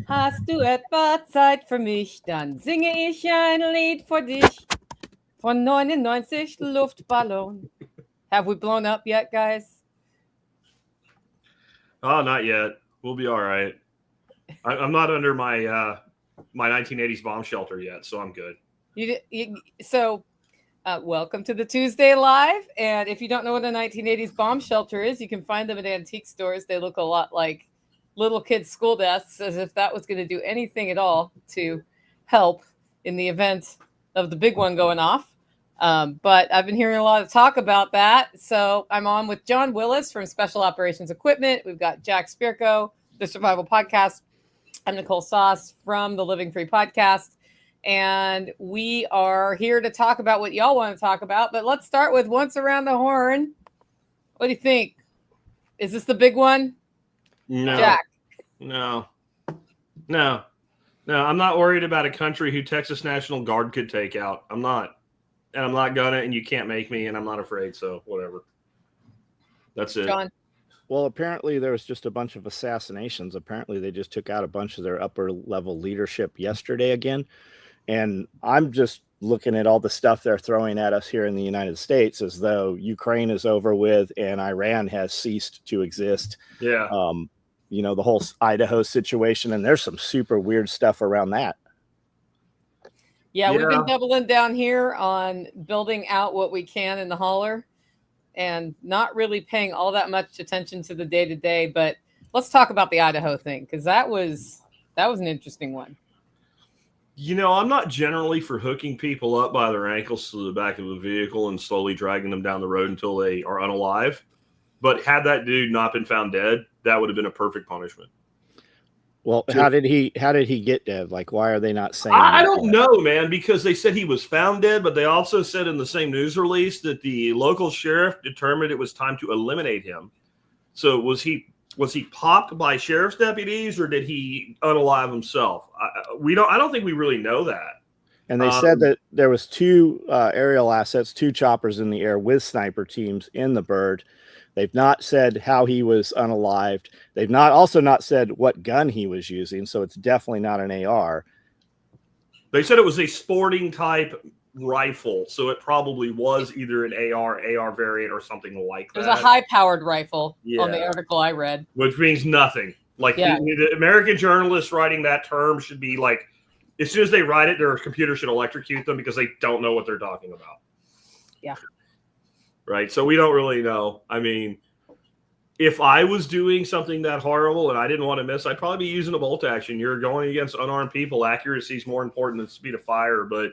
Hast du etwa Zeit für mich, dann singe ich ein Lied für dich von 99 Luftballon. Have we blown up yet, guys? Oh, not yet. We'll be all right. I'm not under my 1980s bomb shelter yet, so I'm good. Welcome to the Tuesday Live. And if you don't know what a 1980s bomb shelter is, you can find them at antique stores. They look a lot like little kids' school desks, as if that was going to do anything at all to help in the event of the big one going off. But I've been hearing a lot of talk about that. So I'm on with John Willis from Special Operations Equipment. We've got Jack Spirko, the Survival Podcast. I'm Nicole Sauce from the Living Free Podcast. And we are here to talk about what y'all want to talk about. But let's start with Once Around the Horn. What do you think? Is this the big one? No. Jack? No. I'm not worried about a country who Texas National Guard could take out. I'm not. And I'm not gonna, and you can't make me, and I'm not afraid, so whatever. That's it. John? Well, apparently there was just a bunch of assassinations. Apparently they just took out a bunch of their upper level leadership yesterday again. And I'm just looking at all the stuff they're throwing at us here in the United States as though Ukraine is over with and Iran has ceased to exist. Yeah. The whole Idaho situation, and there's some super weird stuff around that. Yeah, we've been doubling down here on building out what we can in the holler and not really paying all that much attention to the day-to-day. But let's talk about the Idaho thing, because that was an interesting one. I'm not generally for hooking people up by their ankles to the back of a vehicle and slowly dragging them down the road until they are unalive. But had that dude not been found dead, that would have been a perfect punishment. Well, how did he get dead? Like, why are they not saying? I don't know, man, because they said he was found dead, but they also said in the same news release that the local sheriff determined it was time to eliminate him. So was he popped by sheriff's deputies, or did he unalive himself? I don't think we really know that. And they said that there was two aerial assets, two choppers in the air with sniper teams in the bird. They've not said how he was unalived. They've also not said what gun he was using, so it's definitely not an AR. They said it was a sporting type rifle, so it probably was either an AR variant, or something like that. It was a high-powered rifle on the article I read. Which means nothing. Like, the American journalists writing that term should be like, as soon as they write it, their computer should electrocute them because they don't know what they're talking about. Yeah. Right? So we don't really know. I mean, if I was doing something that horrible and I didn't want to miss, I'd probably be using a bolt action. You're going against unarmed people. Accuracy is more important than speed of fire, but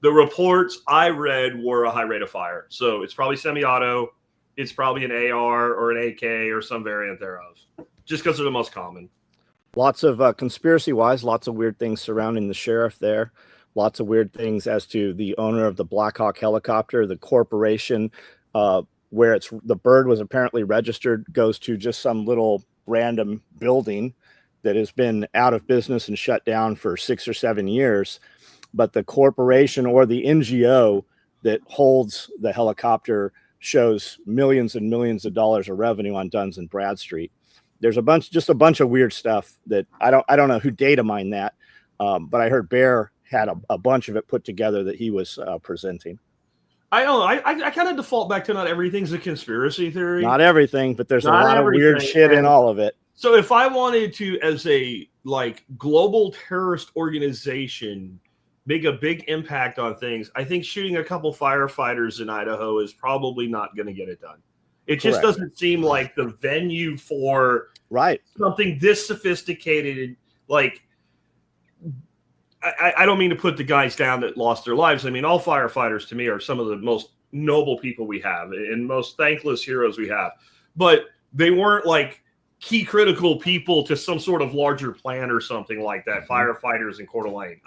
the reports I read were a high rate of fire. So it's probably semi-auto. It's probably an AR or an AK or some variant thereof, just because they're the most common. Lots of conspiracy-wise, lots of weird things surrounding the sheriff there. Lots of weird things as to the owner of the Black Hawk helicopter, the corporation, where the bird was apparently registered, goes to just some little random building that has been out of business and shut down for 6 or 7 years. But the corporation or the NGO that holds the helicopter shows millions and millions of dollars of revenue on Duns and Bradstreet. There's a bunch of weird stuff that I don't know who data mined that, but I heard Bear had a bunch of it put together that he was presenting. I don't know. I kind of default back to not everything's a conspiracy theory. Not everything, but there's a lot of weird shit in all of it. So if I wanted to, as a global terrorist organization, make a big impact on things, I think shooting a couple firefighters in Idaho is probably not going to get it done. It just doesn't seem like the venue for something this sophisticated. Like, I don't mean to put the guys down that lost their lives. I mean, all firefighters to me are some of the most noble people we have and most thankless heroes we have. But they weren't like key critical people to some sort of larger plan or something like that. Firefighters in Coeur d'Alene.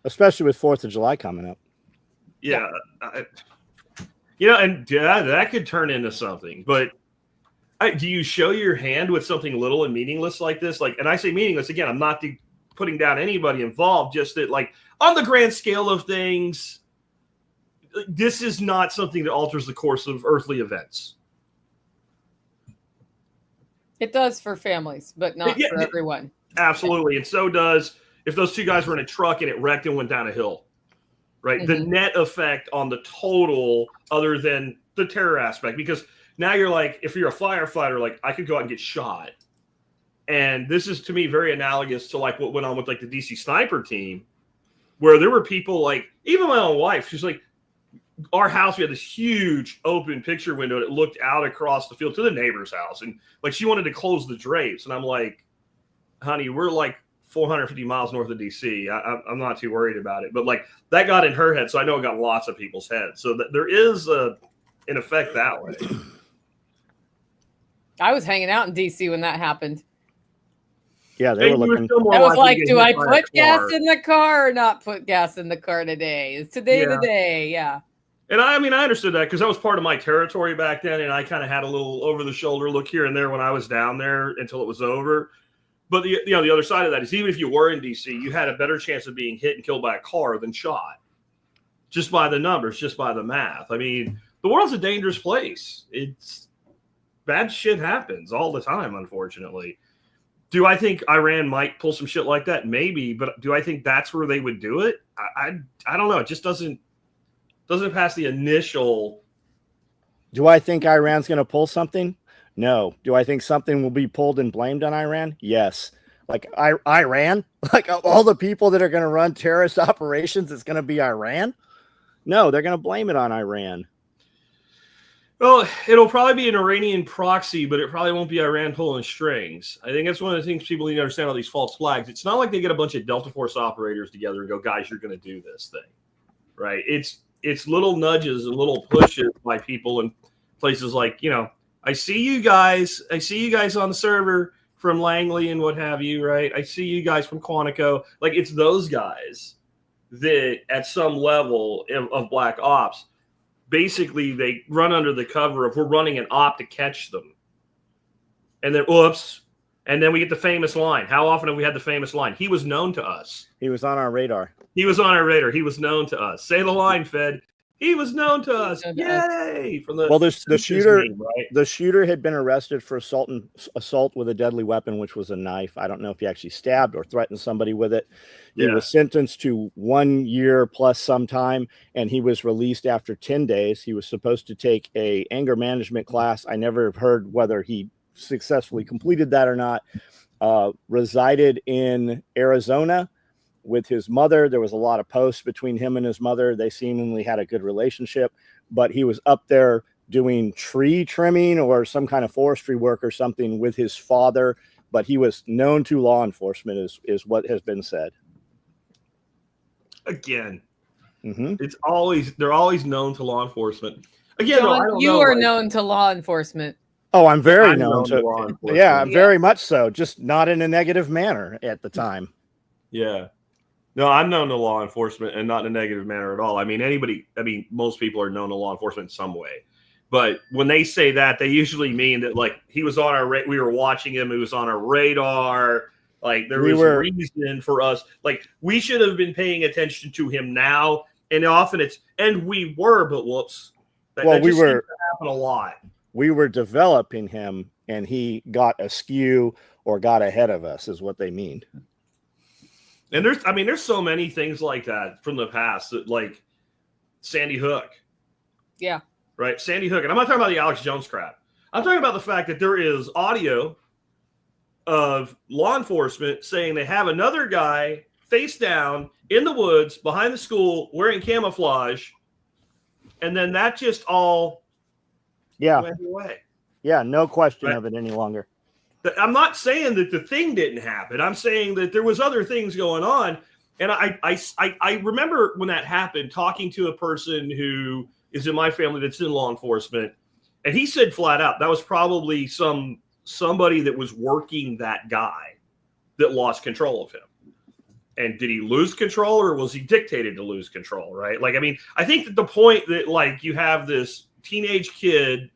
Especially with 4th of July coming up. Yeah. That could turn into something. But do you show your hand with something little and meaningless like this? And I say meaningless, again, I'm not putting down anybody involved, just that, on the grand scale of things, this is not something that alters the course of earthly events. It does for families, but not for everyone. Absolutely. And so does if those two guys were in a truck and it wrecked and went down a hill. Right. Mm-hmm. The net effect on the total, other than the terror aspect, because now you're like, if you're a firefighter, like I could go out and get shot. And this is to me very analogous to like what went on with like the DC sniper team, where there were people like, even my own wife, she's like, our house, we had this huge open picture window and it looked out across the field to the neighbor's house. And like she wanted to close the drapes. And I'm like, honey, we're like 450 miles north of DC. I'm not too worried about it. But like that got in her head. So I know it got lots of people's heads. So there is an effect that way. I was hanging out in DC when that happened. Yeah, they were looking. I was like, do I put gas in the car or not put gas in the car today? Is today the day? Yeah. And I mean, I understood that because that was part of my territory back then. And I kind of had a little over the shoulder look here and there when I was down there until it was over. But the other side of that is even if you were in DC, you had a better chance of being hit and killed by a car than shot. Just by the numbers, just by the math. I mean, the world's a dangerous place. It's bad shit happens all the time, unfortunately. Do I think Iran might pull some shit like that? Maybe, but do I think that's where they would do it? I don't know. It just doesn't pass the initial. Do I think Iran's going to pull something? No. Do I think something will be pulled and blamed on Iran? Yes. Like Iran, like all the people that are going to run terrorist operations, it's going to be Iran. No, they're going to blame it on Iran. Well, it'll probably be an Iranian proxy, but it probably won't be Iran pulling strings. I think that's one of the things people need to understand all these false flags. It's not like they get a bunch of Delta Force operators together and go, guys, you're going to do this thing, right? It's little nudges and little pushes by people in places like, I see you guys on the server from Langley and what have you, right? I see you guys from Quantico. Like, it's those guys that at some level of Black Ops, basically they run under the cover of we're running an op to catch them. And then, oops. And then we get the famous line. How often have we had the famous line? He was known to us. He was on our radar. He was on our radar. He was known to us. Say the line, Fed. He was known to us. Yay! From the shooter, right? The shooter had been arrested for assault with a deadly weapon, which was a knife. I don't know if he actually stabbed or threatened somebody with it. He was sentenced to 1 year plus some time, and he was released after 10 days. He was supposed to take a anger management class. I never heard whether he successfully completed that or not. Resided in Arizona with his mother. There was a lot of posts between him and his mother. They seemingly had a good relationship, but he was up there doing tree trimming or some kind of forestry work or something with his father, but he was known to law enforcement is what has been said. Again, they're always known to law enforcement. Again, John, you are known to law enforcement. Oh, I'm very known to law enforcement. Yeah, very much so. Just not in a negative manner at the time. Yeah. No, I'm known to law enforcement and not in a negative manner at all. I mean, most people are known to law enforcement in some way. But when they say that, they usually mean that, like, he was on our we were watching him. He was on our radar. Like, there was a reason for us. Like, we should have been paying attention to him now. And often we were, but whoops. That just seems to happen a lot. We were developing him, and he got askew or got ahead of us is what they mean. And there's so many things like that from the past, that, like Sandy Hook. Yeah. Right? Sandy Hook. And I'm not talking about the Alex Jones crap. I'm talking about the fact that there is audio of law enforcement saying they have another guy face down in the woods behind the school wearing camouflage. And then that just all went away. Yeah, no question of it any longer. I'm not saying that the thing didn't happen. I'm saying that there was other things going on. And I remember when that happened, talking to a person who is in my family that's in law enforcement. And he said flat out, that was probably somebody that was working that guy that lost control of him. And did he lose control, or was he dictated to lose control? Right. Like, I mean, I think that the point that, like, you have this teenage kid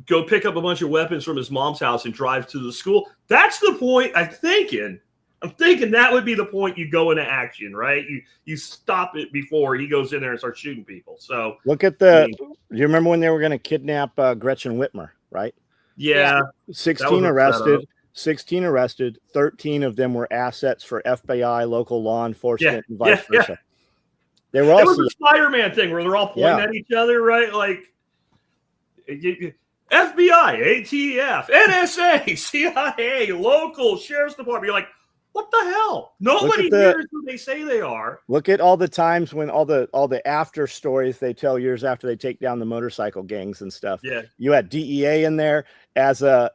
go pick up a bunch of weapons from his mom's house and drive to the school. That's the point. I'm thinking that would be the point you go into action, right? You stop it before he goes in there and starts shooting people. So look at do you remember when they were going to kidnap Gretchen Whitmer, right? Yeah. 16 arrested, 16 arrested, 13 of them were assets for FBI, local law enforcement, and vice versa. They were all. It was a Spider-Man thing where they're all pointing at each other, right? Like FBI, ATF, NSA, CIA, local sheriff's department. You're like, what the hell? Nobody hears who they say they are. Look at all the times when all the after stories they tell years after they take down the motorcycle gangs and stuff. Yeah, you had DEA in there as a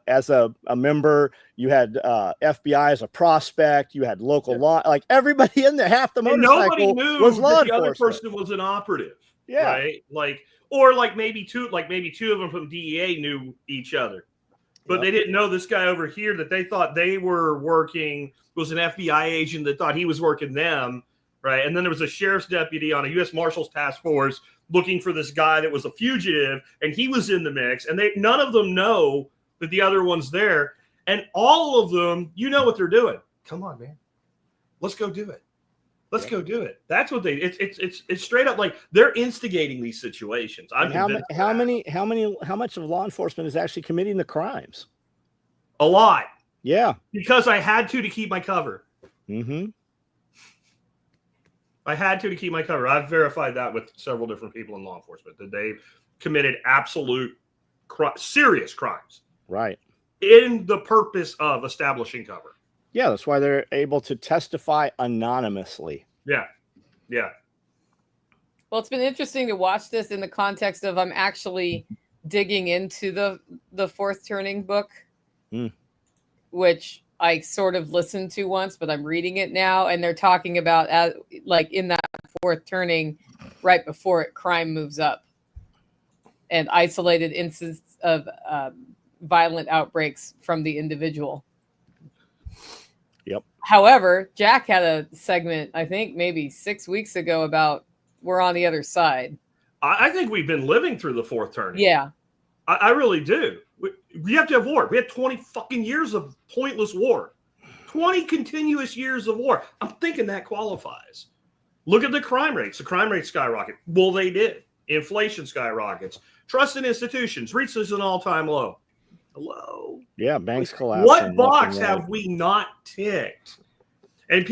member. You had FBI as a prospect. You had local law. Like everybody in there, half the motorcycle was law enforcement. The other person was an operative. Yeah, right. Like maybe two of them from DEA knew each other, but they didn't know this guy over here that they thought they were working. Was an FBI agent that thought he was working them, right? And then there was a sheriff's deputy on a U.S. Marshals task force looking for this guy that was a fugitive, and he was in the mix. And none of them know that the other one's there. And all of them, you know what they're doing. Come on, man, let's go do it. Let's go do it. That's what it's straight up like they're instigating these situations. How much of law enforcement is actually committing the crimes? A lot. Yeah. Because I had to keep my cover. Mm-hmm. I had to keep my cover. I've verified that with several different people in law enforcement that they've committed absolute serious crimes. Right. In the purpose of establishing cover. Yeah, that's why they're able to testify anonymously. Yeah. Yeah. Well, it's been interesting to watch this in the context of I'm actually digging into the Fourth Turning book. Which I sort of listened to once, but I'm reading it now. And they're talking about like in that fourth turning right before crime moves up and isolated instances of violent outbreaks from the individual. Yep. However, Jack had a segment, I think maybe 6 weeks ago about we're on the other side. I think we've been living through the fourth turning. Yeah. I really do. We have to have war. We had 20 fucking years of pointless war. 20 continuous years of war. I'm thinking that qualifies. Look at the crime rates. The crime rates skyrocket. Well, they did. Inflation skyrockets. Trust in institutions reaches an all-time low. Hello? Yeah, banks collapse. What box have we not ticked? And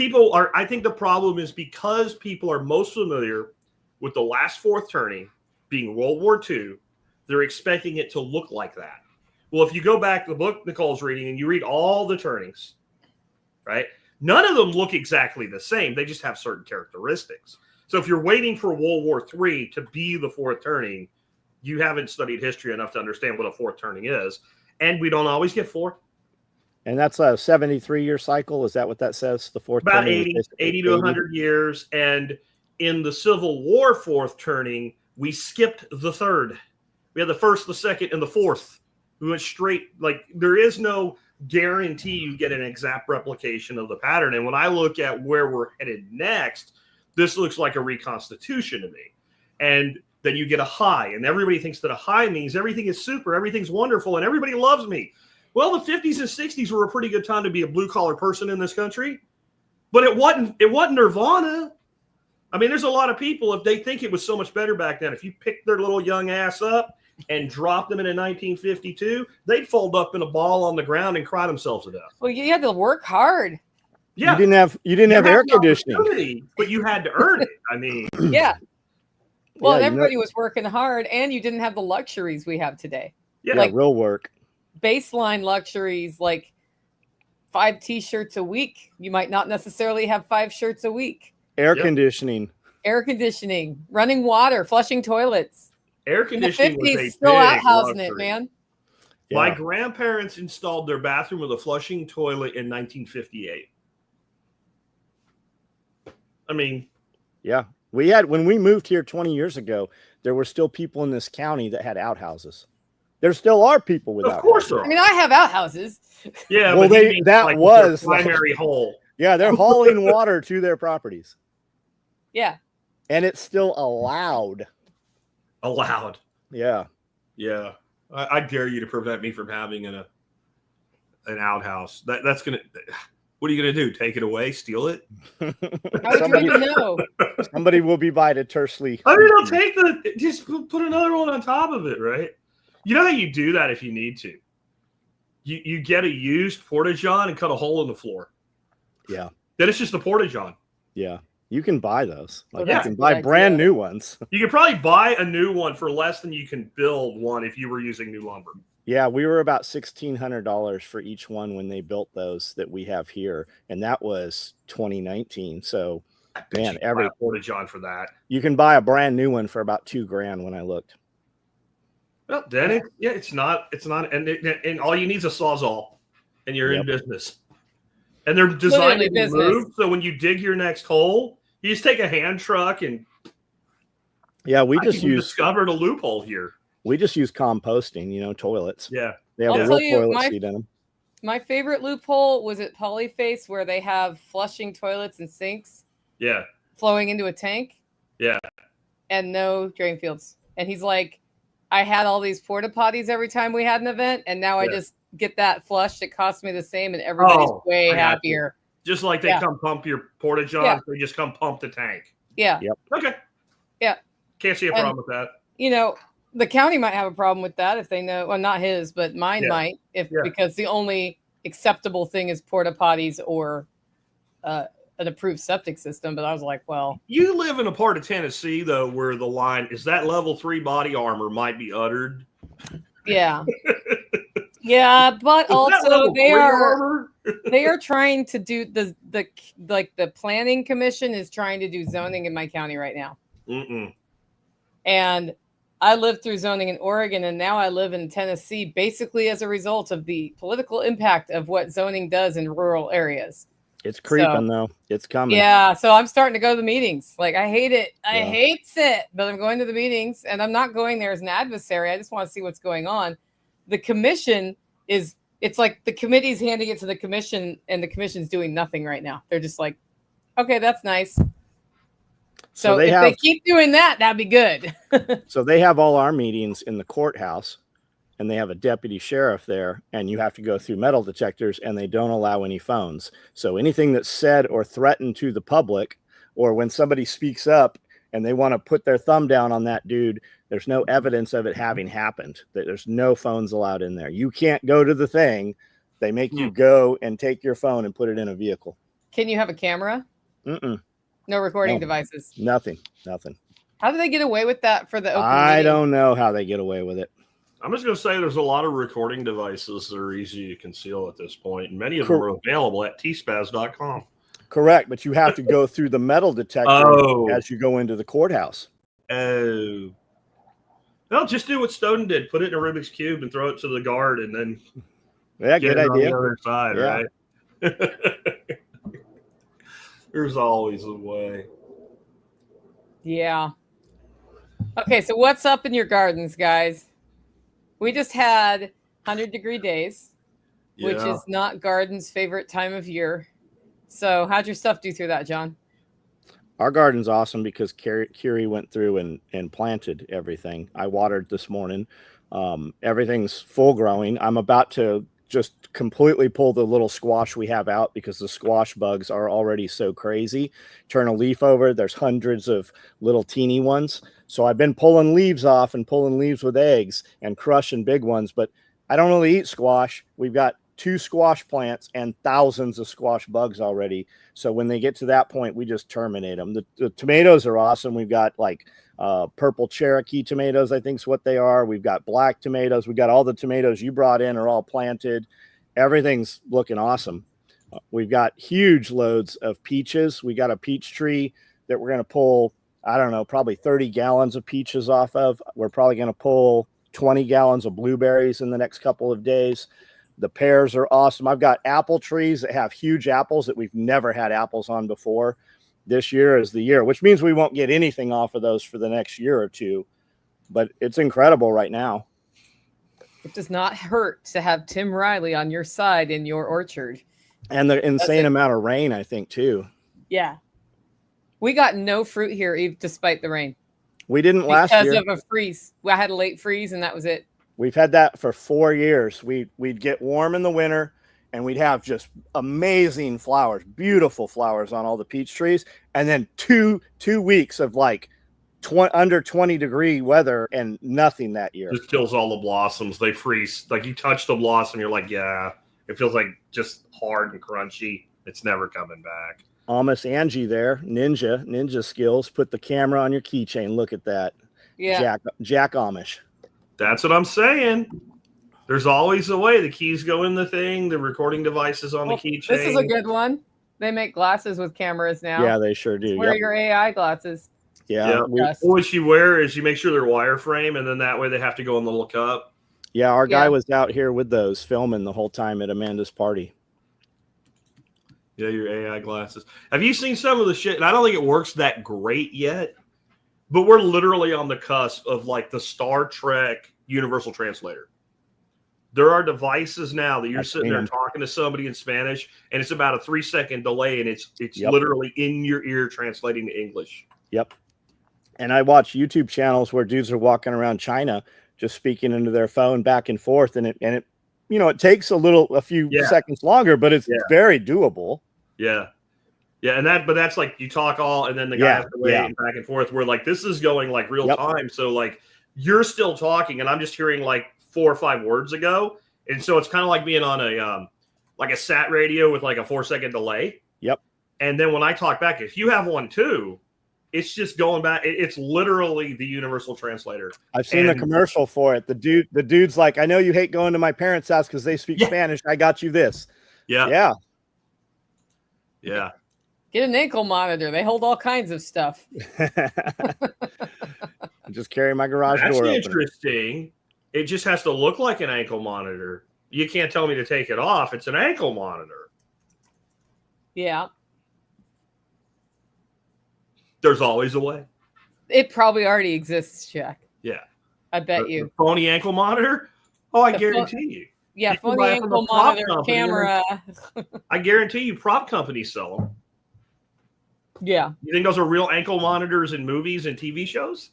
I think the problem is because people are most familiar with the last fourth turning being World War II, they're expecting it to look like that. Well, if you go back to the book Nicole's reading and you read all the turnings, right? None of them look exactly the same. They just have certain characteristics. So if you're waiting for World War III to be the fourth turning, you haven't studied history enough to understand what a fourth turning is. And we don't always get four. And that's a 73-year cycle. Is that what that says? The fourth about turning 80 to 100 years. And in the Civil War fourth turning, we skipped the third. We had the first, the second, and the fourth. We went straight. Like there is no guarantee you get an exact replication of the pattern. And when I look at where we're headed next, this looks like a reconstitution to me. And then you get a high, and everybody thinks that a high means everything is super, everything's wonderful, and everybody loves me. Well, the 50s and 60s were a pretty good time to be a blue-collar person in this country, but it wasn't nirvana. I mean, there's a lot of people, if they think it was so much better back then, if you picked their little young ass up and dropped them in 1952, they'd fold up in a ball on the ground and cry themselves to death. Well, you had to work hard. Yeah. You didn't have air conditioning, but you had to earn it. I mean, yeah. Well, everybody was working hard, and you didn't have the luxuries we have today. Yeah, like real work. Baseline luxuries like 5 t-shirts a week. You might not necessarily have 5 shirts a week. Air conditioning, running water, flushing toilets. Air conditioning was a still big outhousing luxury. It, man. Yeah. My grandparents installed their bathroom with a flushing toilet in 1958. I mean, yeah. When we moved here 20 years ago, there were still people in this county that had outhouses. There still are people with outhouses. Of course there are. I mean, I have outhouses. Yeah, well, that was their primary hole. Yeah, they're hauling water to their properties. Yeah. And it's still allowed. Allowed. Yeah. Yeah. I dare you to prevent me from having an outhouse. That's going to... What are you going to do? Take it away? Steal it? How would you even know? Somebody will be by to tersely. I mean, I'll just put another one on top of it, right? You know how you do that if you need to. you get a used Porta-John and cut a hole in the floor. Yeah. Then it's just a Porta-John. Yeah. You can buy those. Like, Well, you can buy brand new ones. You could probably buy a new one for less than you can build one if you were using new lumber. Yeah, we were about $1,600 for each one when they built those that we have here, and that was 2019. So, man, every Porta-John for that. You can buy a brand new one for about $2,000 when I looked. Well, then it's not, and all you need is a Sawzall, and you're in business. And they're designed to be moved, so when you dig your next hole, you just take a hand truck and. Yeah, we discovered a loophole here. We just use composting, toilets. Yeah. They have a real toilet seat in them. My favorite loophole was at Polyface, where they have flushing toilets and sinks. Yeah. Flowing into a tank. Yeah. And no drain fields. And he's like, I had all these porta potties every time we had an event, and now I just get that flushed. It costs me the same, and everybody's way happier. Just like they come pump your Porta-John, they just come pump the tank. Yeah. Yep. Okay. Yeah. Can't see a problem with that. The county might have a problem with that if they know. Well, not his, but mine might, because the only acceptable thing is porta potties or an approved septic system. But I was like, well, you live in a part of Tennessee though where the line is that level 3 body armor might be uttered. Yeah. Yeah, but also they are trying to do the planning commission is trying to do zoning in my county right now. And I lived through zoning in Oregon, and now I live in Tennessee basically as a result of the political impact of what zoning does in rural areas. It's creeping though. It's coming. Yeah, so I'm starting to go to the meetings. Like, I hate it. I hate it, but I'm going to the meetings, and I'm not going there as an adversary. I just want to see what's going on. The commission it's like the committee's handing it to the commission, and the commission's doing nothing right now. They're just like, okay, that's nice. So if they keep doing that, that'd be good. So they have all our meetings in the courthouse, and they have a deputy sheriff there, and you have to go through metal detectors, and they don't allow any phones. So anything that's said or threatened to the public, or when somebody speaks up and they want to put their thumb down on that dude, there's no evidence of it having happened. There's no phones allowed in there. You can't go to the thing. They make you go and take your phone and put it in a vehicle. Can you have a camera? No recording devices. Nothing. How do they get away with that for the open I meeting? don't know how they get away with it. I'm just going to say there's a lot of recording devices that are easy to conceal at this point, and many of them are available at tspaz.com. Correct, but you have to go through the metal detector as you go into the courthouse. Oh. Well, just do what Snowden did. Put it in a Rubik's Cube and throw it to the guard, and then good idea. On the other side, right? There's always a way. Yeah. Okay, so what's up in your gardens, guys? We just had 100-degree days, which is not garden's favorite time of year. So how'd your stuff do through that, John? Our garden's awesome because Curie went through and planted everything. I watered this morning. Everything's full growing. I'm about to just completely pull the little squash we have out because the squash bugs are already so crazy. Turn a leaf over, there's hundreds of little teeny ones. So I've been pulling leaves off and pulling leaves with eggs and crushing big ones, but I don't really eat squash. We've got 2 squash plants and thousands of squash bugs already. So when they get to that point, we just terminate them. The tomatoes are awesome. We've got like purple Cherokee tomatoes, I think is what they are. We've got black tomatoes. We've got all the tomatoes you brought in are all planted. Everything's looking awesome. We've got huge loads of peaches. We got a peach tree that we're going to pull, I don't know, probably 30 gallons of peaches off of. We're probably going to pull 20 gallons of blueberries in the next couple of days. The pears are awesome. I've got apple trees that have huge apples that we've never had apples on before. This year is the year, which means we won't get anything off of those for the next year or two. But it's incredible right now. It does not hurt to have Tim Riley on your side in your orchard. And the insane amount of rain, I think, too. Yeah. We got no fruit here, despite the rain. We didn't last year. Because of a freeze. I had a late freeze, and that was it. We've had that for 4 years. We'd get warm in the winter, and we'd have just amazing flowers, beautiful flowers on all the peach trees. And then two weeks of like under 20-degree weather and nothing that year. Just kills all the blossoms. They freeze. Like you touch the blossom, you're like, yeah, it feels like just hard and crunchy. It's never coming back. Almost Angie there, ninja skills. Put the camera on your keychain. Look at that. Yeah. Jack Amish. That's what I'm saying. There's always a way. The keys go in the thing. The recording device is on the keychain. This is a good one. They make glasses with cameras now. Yeah, they sure do. Wear your AI glasses. Yeah. What you wear is you make sure they're wireframe, and then that way they have to go in the little cup. Yeah, our guy was out here with those filming the whole time at Amanda's party. Yeah, your AI glasses. Have you seen some of the shit? And I don't think it works that great yet, but we're literally on the cusp of like the Star Trek Universal Translator. There are devices now that you're sitting there talking to somebody in Spanish, and it's about a 3-second delay, and it's literally in your ear translating to English. Yep. And I watch YouTube channels where dudes are walking around China just speaking into their phone back and forth, and it it takes a few seconds longer, but it's very doable. Yeah. Yeah, but that's like you talk all, and then the guy has to wait and back and forth. Where like this is going like real time, so like you're still talking, and I'm just hearing like 4 or 5 words ago, and so it's kind of like being on a like a sat radio with like a 4-second delay. Yep. And then when I talk back, if you have one too, it's just going back. It's literally the universal translator. I've seen the commercial for it. The dude's like, I know you hate going to my parents' house because they speak Spanish. I got you this. Yeah. Yeah. Yeah. Get an ankle monitor. They hold all kinds of stuff. I just carry my garage door. That's interesting. It just has to look like an ankle monitor. You can't tell me to take it off. It's an ankle monitor. Yeah. There's always a way. It probably already exists, Jack. Yeah. I bet you. Phony ankle monitor? Oh, I guarantee you. Yeah, phony ankle monitor camera. I guarantee you prop companies sell them. Yeah. You think those are real ankle monitors in movies and TV shows?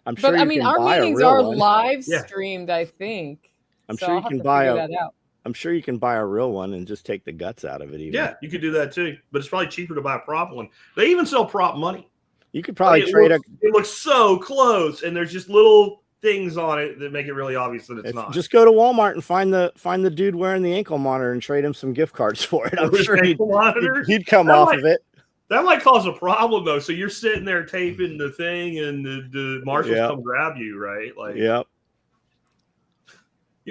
I'm sure. But I mean, our meetings are live streamed, I think. I'm sure you can buy I'm sure you can buy a real one and just take the guts out of it. Even. Yeah, you could do that too. But it's probably cheaper to buy a prop one. They even sell prop money. You could probably trade it looks so close, and there's just little things on it that make it really obvious that it's not. Just go to Walmart and find the dude wearing the ankle monitor and trade him some gift cards for it. I'm sure he'd come off of it. That might cause a problem though. So you're sitting there taping the thing, and the marshals come grab you, right? Like, you're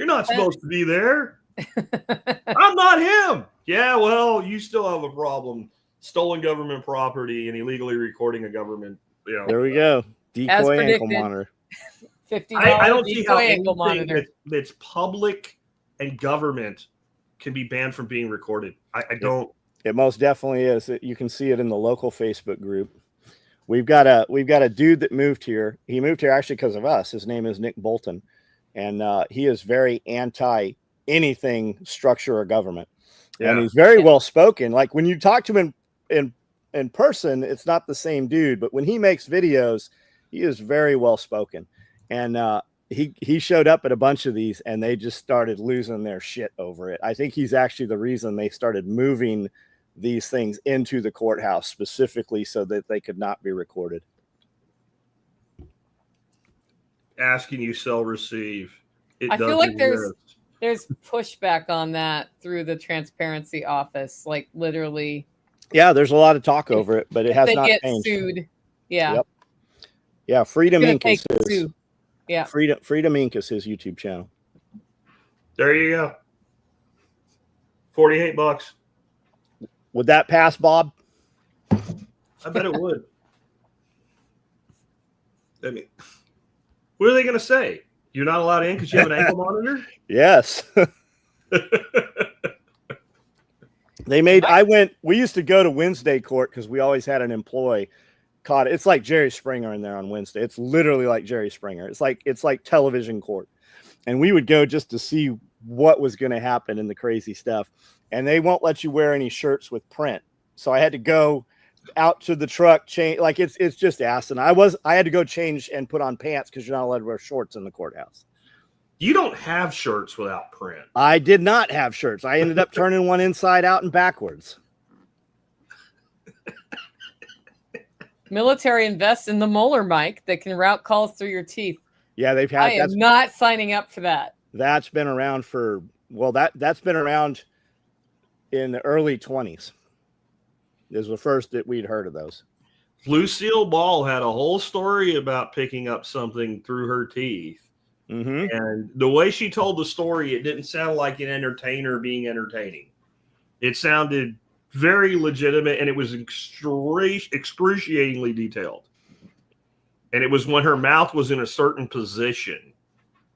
not supposed to be there. I'm not him. Yeah, well, you still have a problem. Stolen government property and illegally recording a government. There we go. Decoy ankle monitor. $50. I don't see how anything that's public and government can be banned from being recorded. I don't. It most definitely is. You can see it in the local Facebook group. We've got a dude that moved here. He moved here actually because of us. His name is Nick Bolton, and he is very anti anything structure or government. And he's very well spoken. Like when you talk to him in person, it's not the same dude, but when he makes videos, he is very well spoken. And he showed up at a bunch of these, and they just started losing their shit over it. I think he's actually the reason they started moving these things into the courthouse specifically so that they could not be recorded. Asking you sell receive. I feel like there's pushback on that through the transparency office, like literally. Yeah, there's a lot of talk over it, but it has not changed. Sued. Yeah. Yep. Yeah, Freedom Inc. is his. Yeah. Freedom Inc. is his YouTube channel. There you go. $48. Would that pass, Bob? I bet it would. I mean, what are they going to say? You're not allowed in because you have an ankle monitor? Yes. We used to go to Wednesday court because we always had an employee caught. It's like Jerry Springer in there on Wednesday. It's literally like Jerry Springer. It's like television court. And we would go just to see what was going to happen in the crazy stuff. And they won't let you wear any shirts with print. So I had to go out to the truck, change. Like it's just asinine. I had to go change and put on pants because you're not allowed to wear shorts in the courthouse. You don't have shirts without print. I did not have shirts. I ended up turning one inside out and backwards. Military invests in the molar mic that can route calls through your teeth. Yeah, they've had. I am not signing up for that. That's been around for that's been around in the early 20s. This was the first that we'd heard of those. Lucille Ball had a whole story about picking up something through her teeth. Mm-hmm. And the way she told the story, it didn't sound like an entertainer being entertaining. It sounded very legitimate, and it was excruciatingly detailed. And it was when her mouth was in a certain position,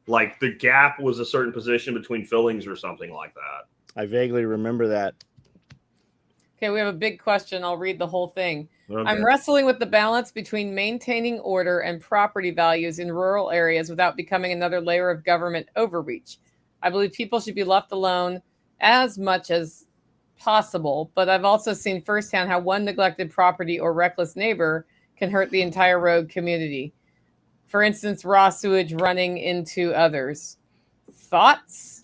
like the gap was a certain position between fillings or something like that. I vaguely remember that. Okay, we have a big question. I'll read the whole thing. Okay. I'm wrestling with the balance between maintaining order and property values in rural areas without becoming another layer of government overreach. I believe people should be left alone as much as possible, but I've also seen firsthand how one neglected property or reckless neighbor can hurt the entire road community. For instance, raw sewage running into others. Thoughts?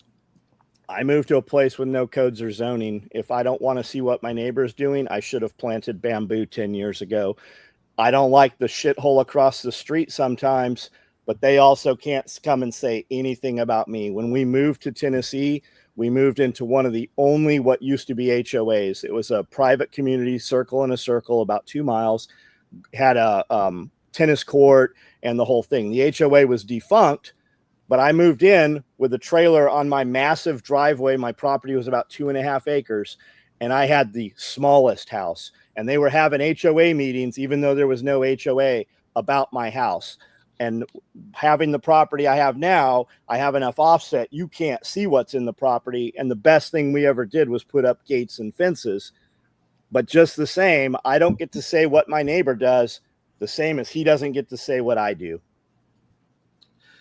I moved to a place with no codes or zoning. If I don't want to see what my neighbor's doing, I should have planted bamboo 10 years ago. I don't like the shithole across the street sometimes, but they also can't come and say anything about me. When we moved to Tennessee, we moved into one of the only what used to be HOAs. It was a private community, circle in a circle, about 2 miles, had a tennis court and the whole thing. The HOA was defunct, but I moved in with a trailer on my massive driveway. My property was about 2.5 acres, and I had the smallest house. And they were having HOA meetings, even though there was no HOA, about my house. And having the property I have now, I have enough offset. You can't see what's in the property. And the best thing we ever did was put up gates and fences. But just the same, I don't get to say what my neighbor does, the same as he doesn't get to say what I do.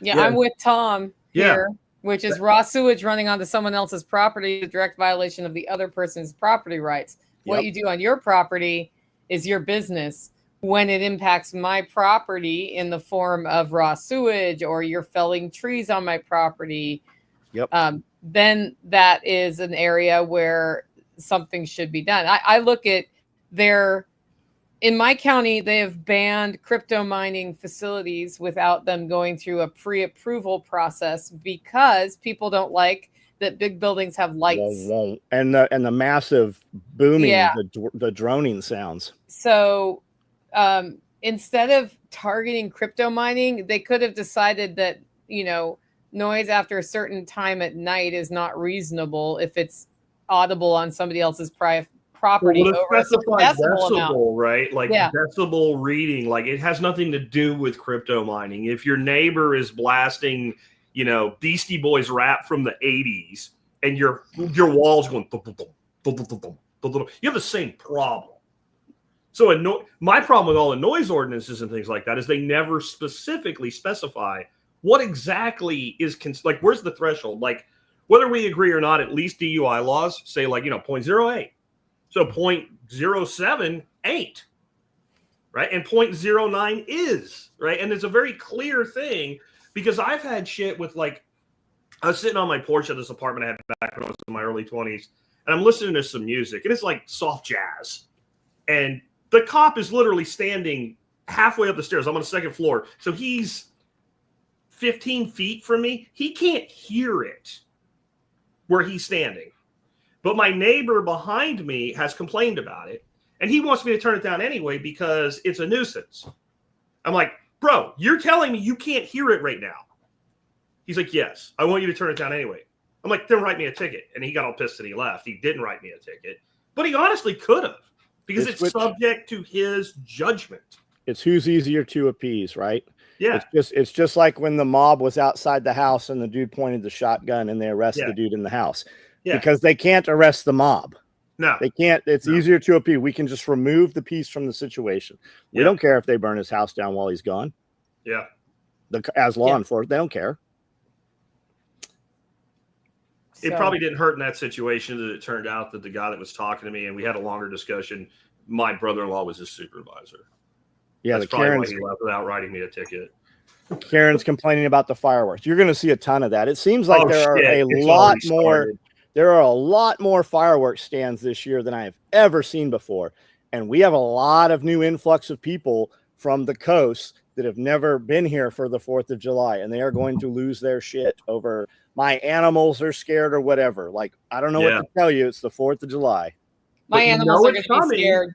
Yeah, I'm with Tom here, which is raw sewage running onto someone else's property, a direct violation of the other person's property rights. What you do on your property is your business. When it impacts my property in the form of raw sewage or you're felling trees on my property, then that is an area where something should be done. I look at in my county, they have banned crypto mining facilities without them going through a pre-approval process because people don't like that big buildings have lights. And the massive booming, the droning sounds. So instead of targeting crypto mining, they could have decided that, noise after a certain time at night is not reasonable if it's audible on somebody else's property over a decibel, right? Like decibel reading, like it has nothing to do with crypto mining. If your neighbor is blasting, Beastie Boys rap from the 80s and your walls going, you have the same problem. So my problem with all the noise ordinances and things like that is they never specifically specify what exactly is like, where's the threshold? Like, whether we agree or not, at least DUI laws say 0.08. So 0.07 ain't, right? And 0.09 is, right? And it's a very clear thing because I've had shit with I was sitting on my porch at this apartment I had back when I was in my early 20s, and I'm listening to some music, and it's like soft jazz. And the cop is literally standing halfway up the stairs. I'm on the second floor. So he's 15 feet from me. He can't hear it where he's standing. But my neighbor behind me has complained about it, and he wants me to turn it down anyway because it's a nuisance. I'm like, bro, you're telling me you can't hear it right now. He's like, yes, I want you to turn it down anyway. I'm like, then write me a ticket. And he got all pissed and he left. He didn't write me a ticket. But he honestly could have because it's subject to his judgment. It's who's easier to appease, right? Yeah. It's just like when the mob was outside the house and the dude pointed the shotgun and they arrested the dude in the house. Yeah. Because they can't arrest the mob. No. They can't. It's easier to appease. We can just remove the peace from the situation. We don't care if they burn his house down while he's gone. Yeah. As law enforcement, they don't care. It probably didn't hurt in that situation that it turned out that the guy that was talking to me, and we had a longer discussion, my brother-in-law was his supervisor. Yeah, that's probably why he left without writing me a ticket. Karen's complaining about the fireworks. You're going to see a ton of that. It seems like there are a lot more. There are a lot more fireworks stands this year than I have ever seen before. And we have a lot of new influx of people from the coast that have never been here for the 4th of July, and they are going to lose their shit over my animals are scared or whatever. Like, I don't know what to tell you. It's the 4th of July. My animals are going to be scared.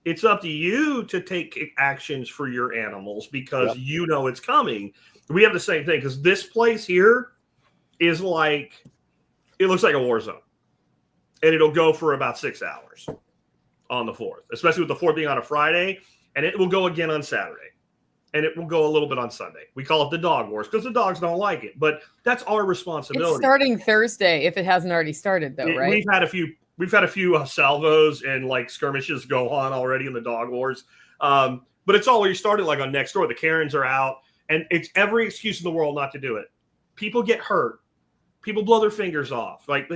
It's up to you to take actions for your animals because you know it's coming. We have the same thing because this place here is like, it looks like a war zone. And it'll go for about 6 hours on the 4th, especially with the 4th being on a Friday. And it will go again on Saturday. And it will go a little bit on Sunday. We call it the dog wars because the dogs don't like it. But that's our responsibility. It's starting Thursday if it hasn't already started, though, right? We've had a few salvos and like skirmishes go on already in the dog wars. But it's already started like on next door. The Karens are out. And it's every excuse in the world not to do it. People get hurt. People blow their fingers off. Like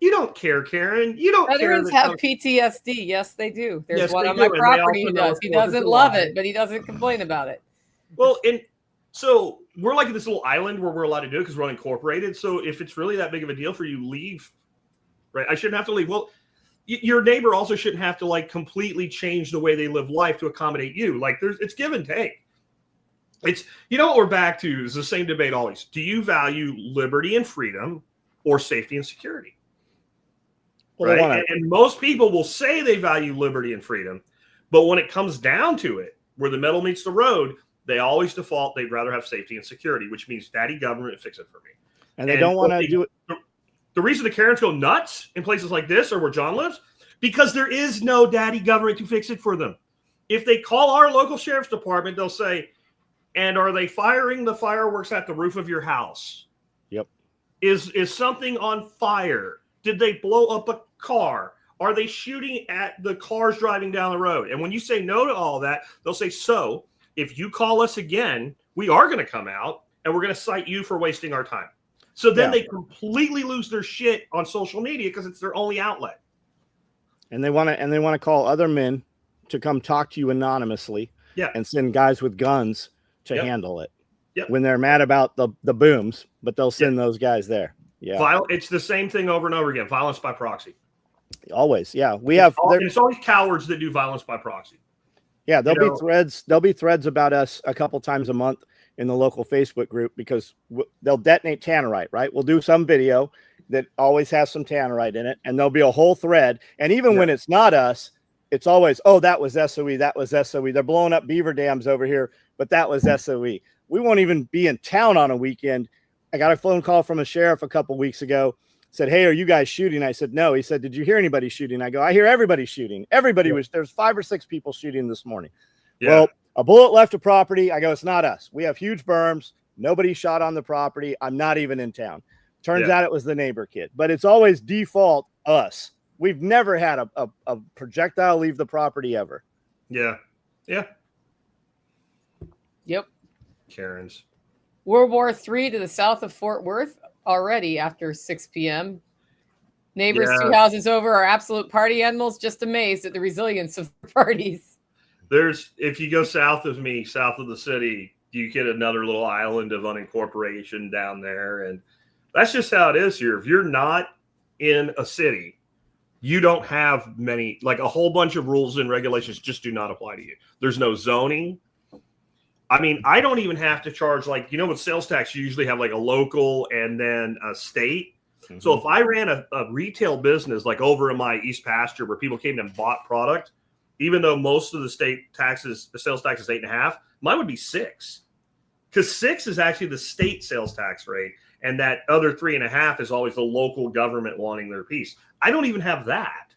you don't care, Karen. You don't care. Veterans have PTSD. Yes, they do. There's one on my property who does. He doesn't love it, but he doesn't complain about it. Well, and so we're like this little island where we're allowed to do it because we're unincorporated. So if it's really that big of a deal for you, leave. Right? I shouldn't have to leave. Well, your neighbor also shouldn't have to like completely change the way they live life to accommodate you. Like it's give and take. It's, what we're back to is the same debate always. Do you value liberty and freedom or safety and security? Well, right? And most people will say they value liberty and freedom, but when it comes down to it, where the metal meets the road, they always default. They'd rather have safety and security, which means daddy government fix it for me. And they don't want to do it. The reason the Karens go nuts in places like this or where John lives, because there is no daddy government to fix it for them. If they call our local sheriff's department, they'll say, and are they firing the fireworks at the roof of your house? Yep. Is something on fire? Did they blow up a car? Are they shooting at the cars driving down the road? And when you say no to all that, they'll say, so if you call us again, we are going to come out and we're going to cite you for wasting our time. So then they completely lose their shit on social media because it's their only outlet. And they want to call other men to come talk to you anonymously and send guys with guns to handle it when they're mad about the booms, but they'll send those guys there. Yeah. It's the same thing over and over again. Violence by proxy. Always. Yeah. It's always cowards that do violence by proxy. Yeah. There'll be threads. There'll be threads about us a couple times a month in the local Facebook group because they'll detonate tannerite, right? We'll do some video that always has some tannerite in it and there'll be a whole thread. And even when it's not us, it's always, oh, that was SOE. That was SOE. They're blowing up beaver dams over here, but that was SOE. We won't even be in town on a weekend. I got a phone call from a sheriff a couple weeks ago. Said, hey, are you guys shooting? I said, no. He said, did you hear anybody shooting? I go, I hear everybody shooting. Everybody there's 5 or 6 people shooting this morning. Yeah. Well, a bullet left a property. I go, it's not us. We have huge berms. Nobody shot on the property. I'm not even in town. Turns out it was the neighbor kid, but it's always default us. We've never had a projectile leave the property ever. Yeah. Yeah. Yep. Karens. World War III to the south of Fort Worth already after 6 p.m. Neighbors 2 houses over are absolute party animals, just amazed at the resilience of the parties. If you go south of me, south of the city, you get another little island of unincorporation down there. And that's just how it is here. If you're not in a city, you don't have many, like a whole bunch of rules and regulations just do not apply to you. There's no zoning. I mean, I don't even have to charge, like, with sales tax, you usually have like a local and then a state. Mm-hmm. So if I ran a retail business, like over in my East Pasture where people came and bought product, even though most of the state taxes, the sales tax is 8.5, mine would be 6. Because 6 is actually the state sales tax rate. And that other 3.5 is always the local government wanting their piece. I don't even have that.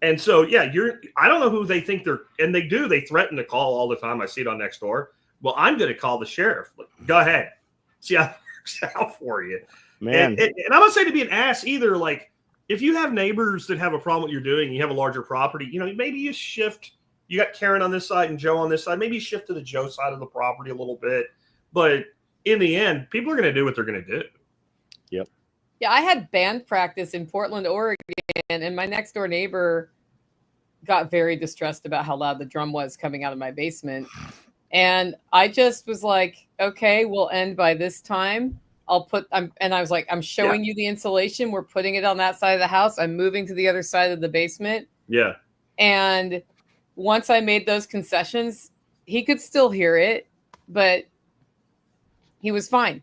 And so, I don't know who they think and they do. They threaten to call all the time. I see it on Nextdoor. Well, I'm going to call the sheriff. Go ahead. See how it works out for you. Man. And I'm not saying to be an ass either. Like, if you have neighbors that have a problem with what you're doing, you have a larger property, maybe you shift. You got Karen on this side and Joe on this side. Maybe you shift to the Joe side of the property a little bit. But in the end, people are going to do what they're going to do. Yep. Yeah, I had band practice in Portland, Oregon, and my next door neighbor got very distressed about how loud the drum was coming out of my basement. And I just was like, okay, we'll end by this time. And I was like, I'm showing you the insulation. We're putting it on that side of the house. I'm moving to the other side of the basement. Yeah. And once I made those concessions, he could still hear it, but he was fine.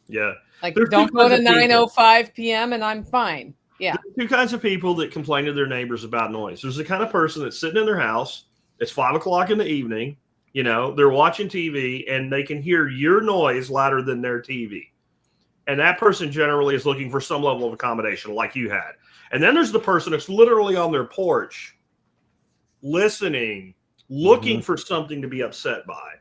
Yeah. Like, There's don't two go kinds to of people. 9:05 p.m. and I'm fine. Yeah. There's two kinds of people that complain to their neighbors about noise. There's the kind of person that's sitting in their house. It's 5 o'clock in the evening. You know, they're watching TV and they can hear your noise louder than their TV. And that person generally is looking for some level of accommodation like you had. And then there's the person that's literally on their porch listening, looking for something to be upset by.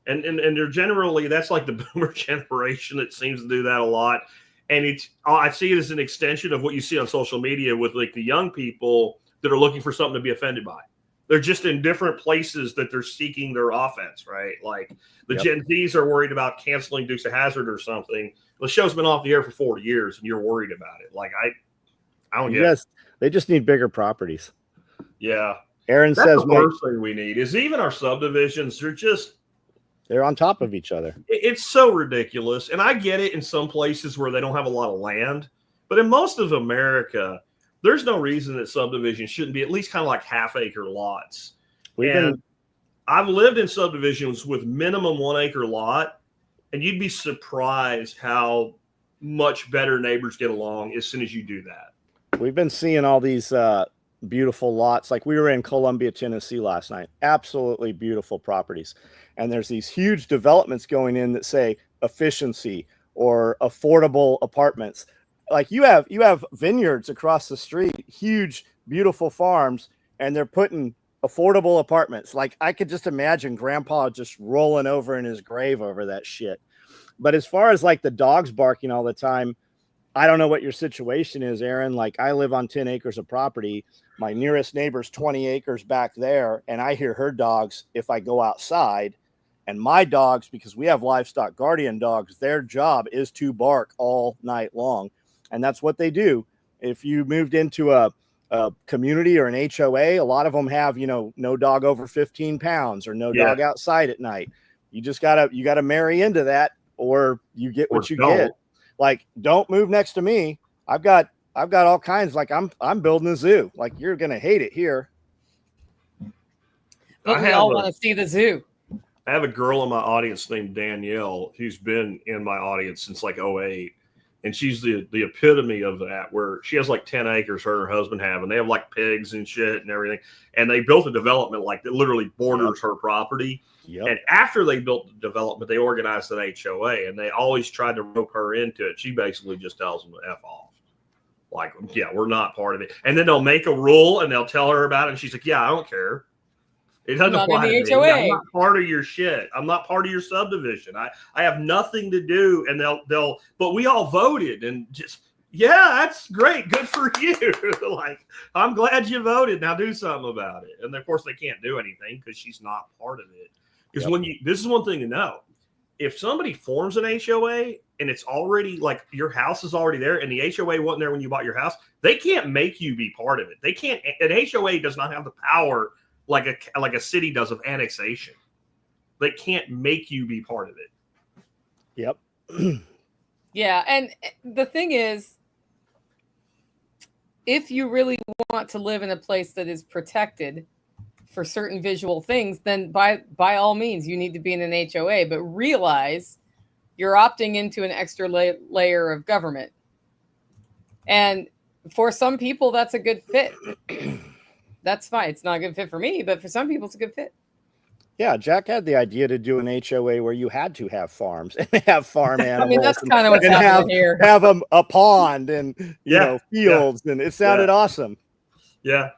And they're generally, that's like the boomer generation that seems to do that a lot. And I see it as an extension of what you see on social media with like the young people that are looking for something to be offended by. They're just in different places that they're seeking their offense, right? Like the Gen Zs are worried about canceling Dukes of Hazzard or something. The show's been off the air for 40 years and you're worried about it. Like I don't get it. They just need bigger properties. Yeah. Aaron That's says the first thing we need is even our subdivisions. They're on top of each other. It's so ridiculous. And I get it in some places where they don't have a lot of land. But in most of America, there's no reason that subdivisions shouldn't be at least kind of like half-acre lots. I've lived in subdivisions with minimum 1 acre lot, and you'd be surprised how much better neighbors get along as soon as you do that. We've been seeing all these beautiful lots. Like we were in Columbia, Tennessee last night. Absolutely beautiful properties. And there's these huge developments going in that say efficiency or affordable apartments. Like you have vineyards across the street, huge, beautiful farms, and they're putting affordable apartments. Like I could just imagine grandpa just rolling over in his grave over that shit. But as far as like the dogs barking all the time, I don't know what your situation is, Aaron. Like I live on 10 acres of property. My nearest neighbor's 20 acres back there. And I hear her dogs if I go outside. And my dogs, because we have livestock guardian dogs, their job is to bark all night long. And that's what they do. If you moved into a community or an HOA, a lot of them have, no dog over 15 pounds or no dog outside at night. You just gotta marry into that or you get what you get. Like, don't move next to me. I've got all kinds. Like I'm building a zoo. Like you're going to hate it here. But we all want to see the zoo. I have a girl in my audience named Danielle who's been in my audience since like 2008. And she's the epitome of that, where she has like 10 acres, her and her husband have, and they have like pigs and shit and everything. And they built a development like that literally borders her property. Yep. And after they built the development, they organized an HOA and they always tried to rope her into it. She basically just tells them to F off. Like, yeah, we're not part of it. And then they'll make a rule and they'll tell her about it. And she's like, yeah, I don't care. It doesn't apply to me. I'm not part of your shit. I'm not part of your subdivision. I have nothing to do. And but we all voted and just, yeah, that's great. Good for you. Like, I'm glad you voted. Now do something about it. And of course they can't do anything because she's not part of it. Because this is one thing to know. If somebody forms an HOA and it's already like your house is already there and the HOA wasn't there when you bought your house, they can't make you be part of it. They can't. An HOA does not have the power like a city does of annexation. They can't make you be part of it. Yep. Yeah. And the thing is, if you really want to live in a place that is protected for certain visual things, then by all means, you need to be in an HOA, but realize you're opting into an extra layer of government. And for some people, that's a good fit. That's fine. It's not a good fit for me, but for some people, it's a good fit. Yeah, Jack had the idea to do an HOA where you had to have farms and have farm animals. I mean, that's kind of what's happening here. Have a pond and fields, and it sounded awesome. Yeah,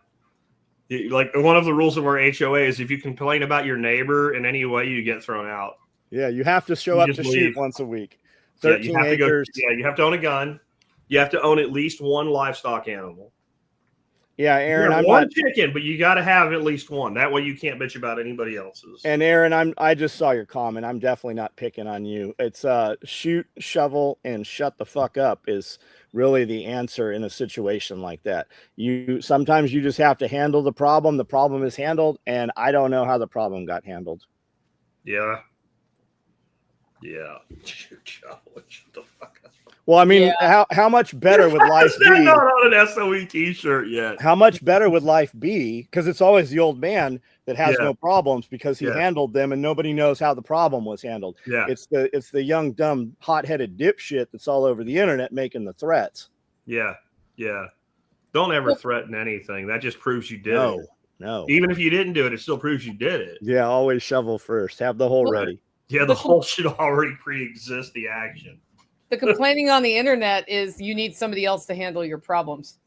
like one of the rules of our HOA is if you complain about your neighbor in any way, you get thrown out. Yeah, you have to show up to shoot once a week. 13 acres. You have to own a gun. You have to own at least one livestock animal. Yeah, Aaron, I'm one chicken, but you got to have at least one. That way you can't bitch about anybody else's. And Aaron, I just saw your comment. I'm definitely not picking on you. It's shoot, shovel, and shut the fuck up is really the answer in a situation like that. Sometimes you just have to handle the problem. The problem is handled, and I don't know how the problem got handled. Yeah. Shoot, shovel, and shut the fuck up. Well, I mean, how much better would life Is that be? not on an SOE t-shirt yet? How much better would life be? Because it's always the old man that has Yeah. no problems because he Yeah. handled them and nobody knows how the problem was handled. Yeah. It's the young, dumb, hot-headed dipshit that's all over the internet making the threats. Yeah. Yeah. Don't ever threaten anything. That just proves you did it. No. Even if you didn't do it, it still proves you did it. Yeah, always shovel first. Have the hole ready. Yeah, the hole should already pre-exist the action. The complaining on the internet is you need somebody else to handle your problems.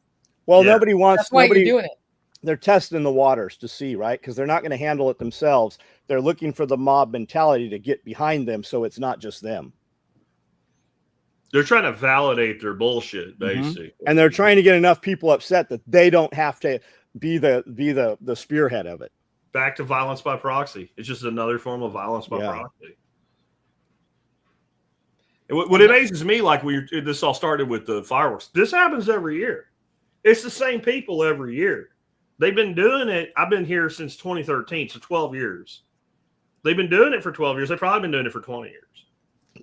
Well, nobody wants. That's why you're doing it. They're testing the waters to see, right? Because they're not going to handle it themselves. They're looking for the mob mentality to get behind them, so it's not just them. They're trying to validate their bullshit, basically, and they're trying to get enough people upset that they don't have to be the spearhead of it. Back to violence by proxy. It's just another form of violence by proxy. What amazes me, like this all started with the fireworks. This happens every year. It's the same people every year. They've been doing it. I've been here since 2013, so 12 years. They've been doing it for 12 years. They've probably been doing it for 20 years.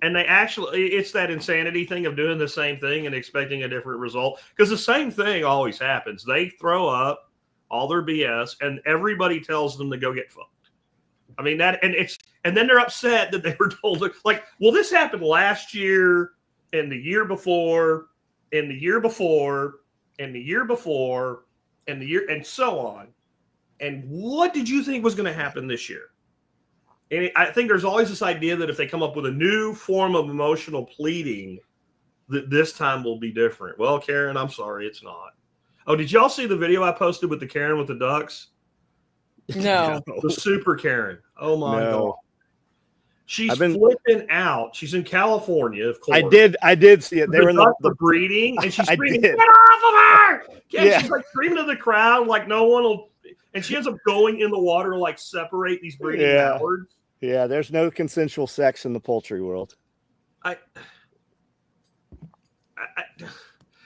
And it's that insanity thing of doing the same thing and expecting a different result. Because the same thing always happens. They throw up all their BS and everybody tells them to go get fucked. I mean, and then they're upset that they were told, like, well, this happened last year and the year before and the year before and the year before and the year and so on. And what did you think was going to happen this year? And I think there's always this idea that if they come up with a new form of emotional pleading, that this time will be different. Well, Karen, I'm sorry, it's not. Oh, did y'all see the video I posted with the Karen with the ducks? No. The super Karen. Oh, my God. She's flipping out. She's in California, of course. I did see it. They were in the breeding, and she's screaming, get off of her! Yeah, she's like screaming to the crowd like no one will. And she ends up going in the water to like separate these breeding mallards. Yeah, there's no consensual sex in the poultry world. And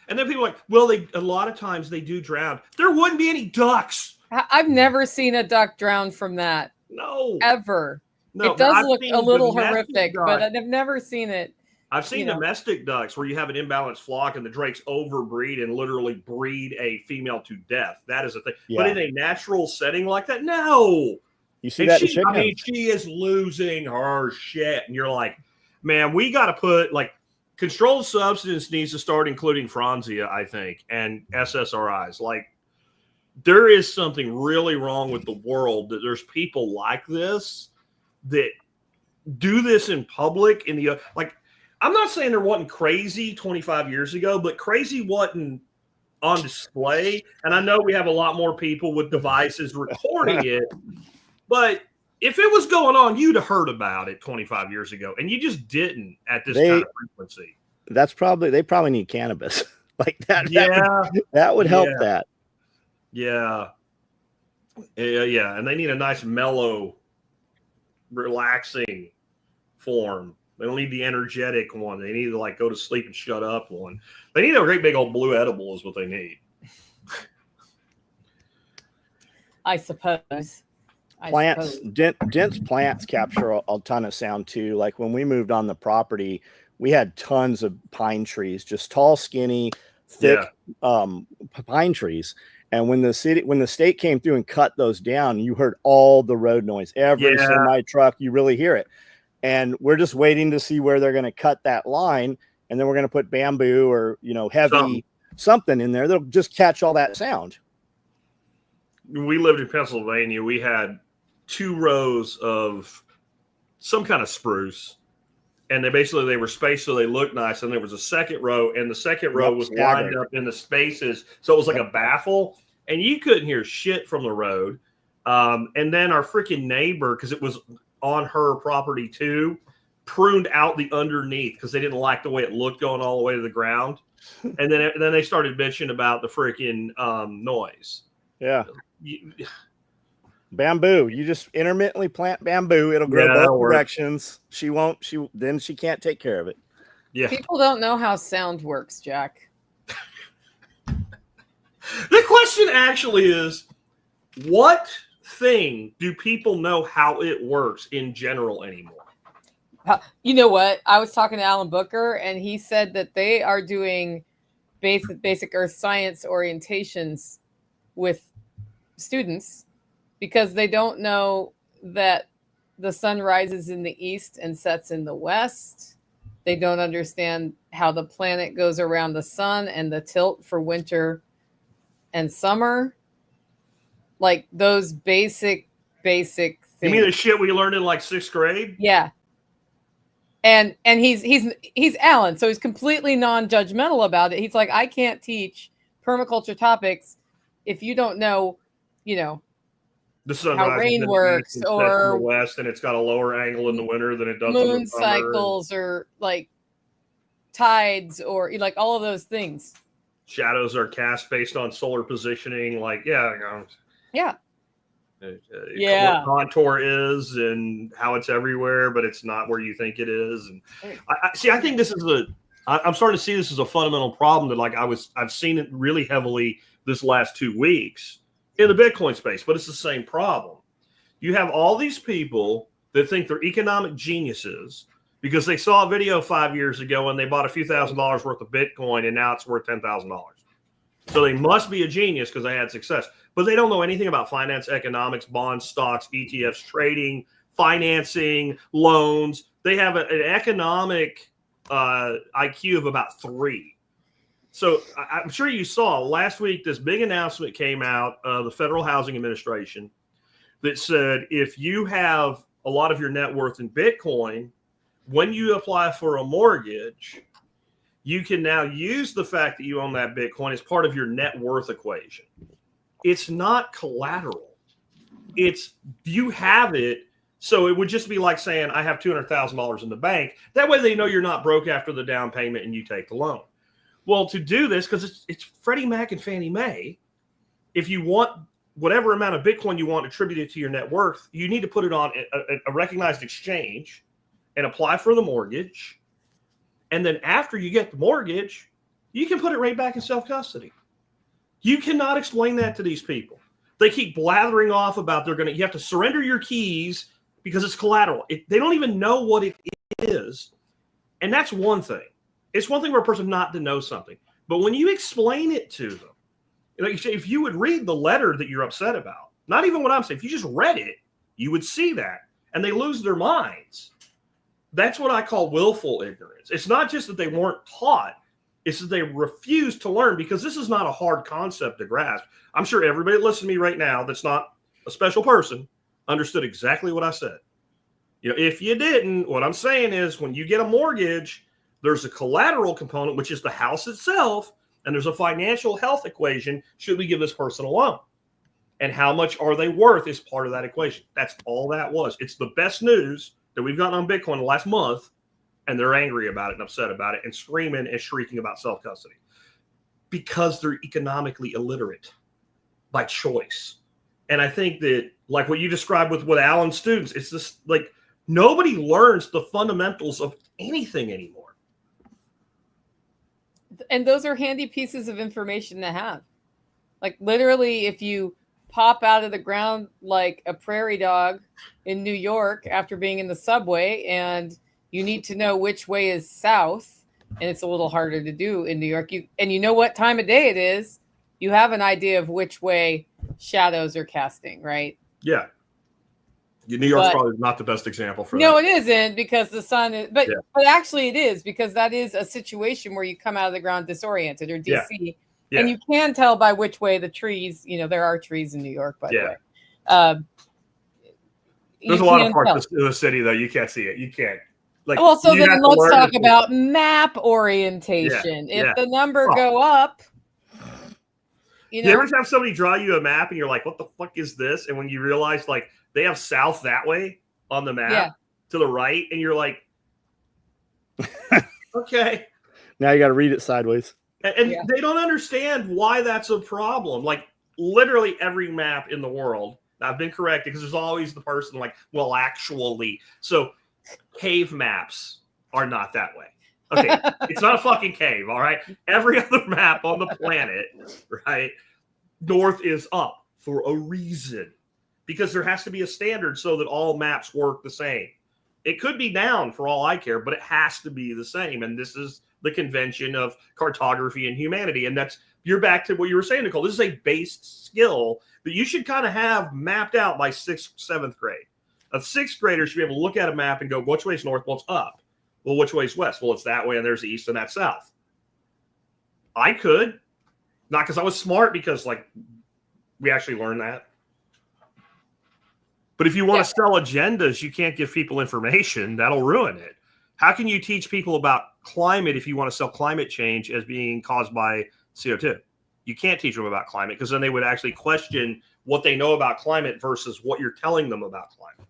then people are like, well, a lot of times they do drown. There wouldn't be any ducks. I've never seen a duck drown from that. No. Ever. No, it does look a little horrific, but I've never seen it. I've seen domestic ducks where you have an imbalanced flock and the drakes overbreed and literally breed a female to death. That is a thing. Yeah. But in a natural setting like that, no. You see that in chickens. I mean, she is losing her shit. And you're like, man, we got to put, like, controlled substance needs to start including Franzia, I think, and SSRIs. Like, there is something really wrong with the world that there's people like this that do this in public. I'm not saying there wasn't crazy 25 years ago, but crazy wasn't on display. And I know we have a lot more people with devices recording it, but if it was going on, you'd have heard about it 25 years ago, and you just didn't at this kind of frequency. They probably need cannabis like that. Yeah, that would help that. Yeah. And they need a nice, mellow, relaxing form. They don't need the energetic one. They need to like go to sleep and shut up one. They need a great big old blue edible is what they need. I suppose. Dense plants capture a ton of sound too. Like when we moved on the property, we had tons of pine trees, just tall, skinny, thick pine trees. And when the state came through and cut those down, you heard all the road noise. Every semi truck, you really hear it. And we're just waiting to see where they're going to cut that line, and then we're going to put bamboo or heavy something in there that'll just catch all that sound. When we lived in Pennsylvania, we had 2 rows of some kind of spruce, and they were spaced so they looked nice. And there was a second row, and the second row was lined up in the spaces, so it was like a baffle, and you couldn't hear shit from the road. And then our freaking neighbor, because it was on her property too, pruned out the underneath because they didn't like the way it looked going all the way to the ground. And then they started bitching about the freaking noise. Yeah. Bamboo. You just intermittently plant bamboo. It'll grow both directions. She can't take care of it. Yeah. People don't know how sound works, Jack. The question actually is, what thing do people know how it works in general anymore? You know what? I was talking to Alan Booker, and he said that they are doing basic earth science orientations with students because they don't know that the sun rises in the east and sets in the west. They don't understand how the planet goes around the sun and the tilt for winter and summer. Like those basic things. You mean the shit we learned in like 6th grade? Yeah. And he's Alan, so he's completely non-judgmental about it. He's like, I can't teach permaculture topics if you don't know, The sun how rises rain in works, the east and sets or in the west, and it's got a lower angle in the winter than it does in moon the summer. cycles, or like tides, or like all of those things. Shadows are cast based on solar positioning. Like, Yeah. What contour is and how it's everywhere, but it's not where you think it is. And I think this is I'm starting to see this as a fundamental problem that I've seen it really heavily this last 2 weeks in the Bitcoin space, but it's the same problem. You have all these people that think they're economic geniuses because they saw a video 5 years ago and they bought a few $1,000s worth of Bitcoin and now it's worth $10,000. So they must be a genius because they had success. But they don't know anything about finance, economics, bonds, stocks, ETFs, trading, financing, loans. They have an economic IQ of about 3. So I'm sure you saw last week this big announcement came out of the Federal Housing Administration that said if you have a lot of your net worth in Bitcoin, when you apply for a mortgage, you can now use the fact that you own that Bitcoin as part of your net worth equation. It's not collateral. It's you have it. So it would just be like saying, I have $200,000 in the bank. That way they know you're not broke after the down payment and you take the loan. Well, to do this, because it's Freddie Mac and Fannie Mae, if you want whatever amount of Bitcoin you want attributed to your net worth, you need to put it on a recognized exchange and apply for the mortgage. And then after you get the mortgage, you can put it right back in self-custody. You cannot explain that to these people. They keep blathering off about you have to surrender your keys because it's collateral. They don't even know what it is. And that's one thing. It's one thing for a person not to know something. But when you explain it to them, like if you would read the letter that you're upset about, not even what I'm saying, if you just read it, you would see that. And they lose their minds. That's what I call willful ignorance. It's not just that they weren't taught. It's that they refuse to learn because this is not a hard concept to grasp. I'm sure everybody listening to me right now that's not a special person understood exactly what I said. If you didn't, what I'm saying is when you get a mortgage, there's a collateral component, which is the house itself, and there's a financial health equation. Should we give this person a loan? And how much are they worth is part of that equation. That's all that was. It's the best news that we've gotten on Bitcoin the last month. And they're angry about it and upset about it and screaming and shrieking about self-custody because they're economically illiterate by choice. And I think that, like what you described with Alan's students, it's just like nobody learns the fundamentals of anything anymore. And those are handy pieces of information to have. Like literally, if you pop out of the ground like a prairie dog in New York after being in the subway and you need to know which way is south, and it's a little harder to do in New York. You know what time of day it is. You have an idea of which way shadows are casting, right? Yeah. New York's probably not the best example for that. No, it isn't because the sun is, but actually it is because that is a situation where you come out of the ground disoriented or DC, and you can tell by which way the trees. There are trees in New York, by the way. There's a lot of parts of the city though you can't see it. You can't. So then let's talk about map orientation. If the number go up, you ever have somebody draw you a map and you're like, what the fuck is this? And when you realize they have south that way on the map to the right, and you're like, okay. Now you got to read it sideways. And they don't understand why that's a problem. Like literally every map in the world, I've been corrected because there's always the person like, well, actually. So cave maps are not that way. Okay, it's not a fucking cave, all right? Every other map on the planet, right? North is up for a reason. Because there has to be a standard so that all maps work the same. It could be down for all I care, but it has to be the same. And this is the convention of cartography and humanity. And you're back to what you were saying, Nicole. This is a base skill that you should kind of have mapped out by 6th, 7th grade. A 6th grader should be able to look at a map and go, which way is north? Well, it's up. Well, which way is west? Well, it's that way, and there's east and that's south. I could. Not because I was smart, because like we actually learned that. But if you want to sell agendas, you can't give people information. That'll ruin it. How can you teach people about climate if you want to sell climate change as being caused by CO2? You can't teach them about climate, because then they would actually question what they know about climate versus what you're telling them about climate.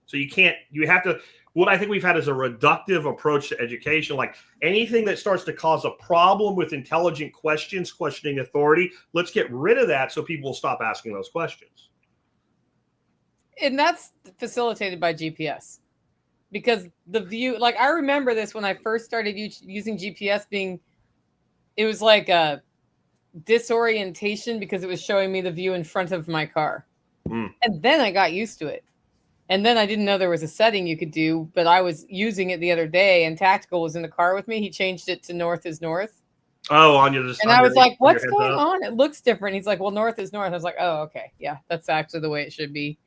So you have to, what I think we've had is a reductive approach to education. Like anything that starts to cause a problem with intelligent questions, questioning authority, let's get rid of that so people will stop asking those questions. And that's facilitated by GPS, because the view, like I remember this when I first started using GPS it was like a disorientation because it was showing me the view in front of my car. And then I got used to it. And then I didn't know there was a setting you could do, but I was using it the other day, and Tactical was in the car with me. He changed it to north is north. Oh, on you. And I was like, what's going on? It looks different. He's like, well, north is north. I was like, oh, okay. Yeah, that's actually the way it should be.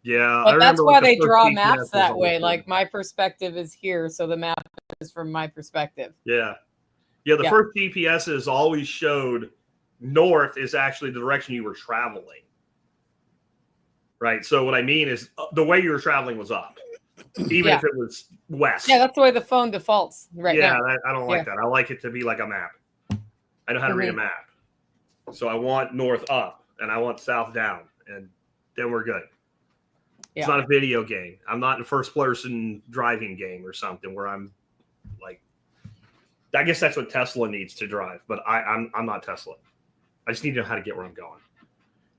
Yeah. But that's why they draw maps that way. Like my perspective is here, so the map is from my perspective. Yeah. Yeah, the first GPSs always showed north is actually the direction you were traveling. Right. So what I mean is the way you were traveling was up, even if it was west. Yeah, that's the way the phone defaults now. Yeah, I don't like that. I like it to be like a map. I know how to read a map. So I want north up and I want south down, and then we're good. Yeah. It's not a video game. I'm not in a first-person driving game or something where I'm like, I guess that's what Tesla needs to drive, but I'm not Tesla. I just need to know how to get where I'm going.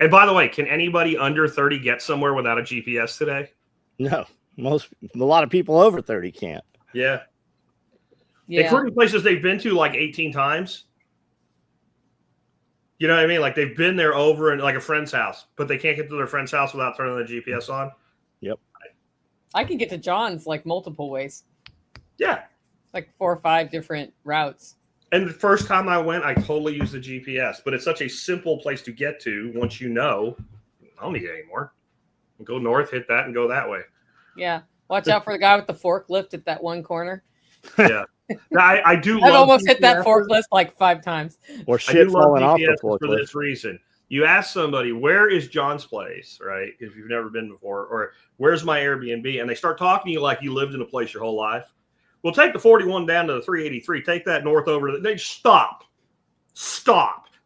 And by the way, can anybody under 30 get somewhere without a GPS today? No, a lot of people over 30 can't. Yeah. Including places they've been to like 18 times. You know what I mean? Like they've been there over in like a friend's house, but they can't get to their friend's house without turning the GPS on. Yep. I can get to John's like multiple ways. Yeah. Like 4 or 5 different routes. And the first time I went, I totally used the GPS, but it's such a simple place to get to. Once you know, I don't need it anymore. Go north, hit that, and go that way. Yeah. Watch out for the guy with the forklift at that one corner. Yeah. I do. I've almost hit that forklift like 5 times. Or shit falling off the forklift. For this reason. You ask somebody, where is John's place, right? If you've never been before, or where's my Airbnb? And they start talking to you like you lived in a place your whole life. Well, take the 41 down to the 383. Take that north over to they stop.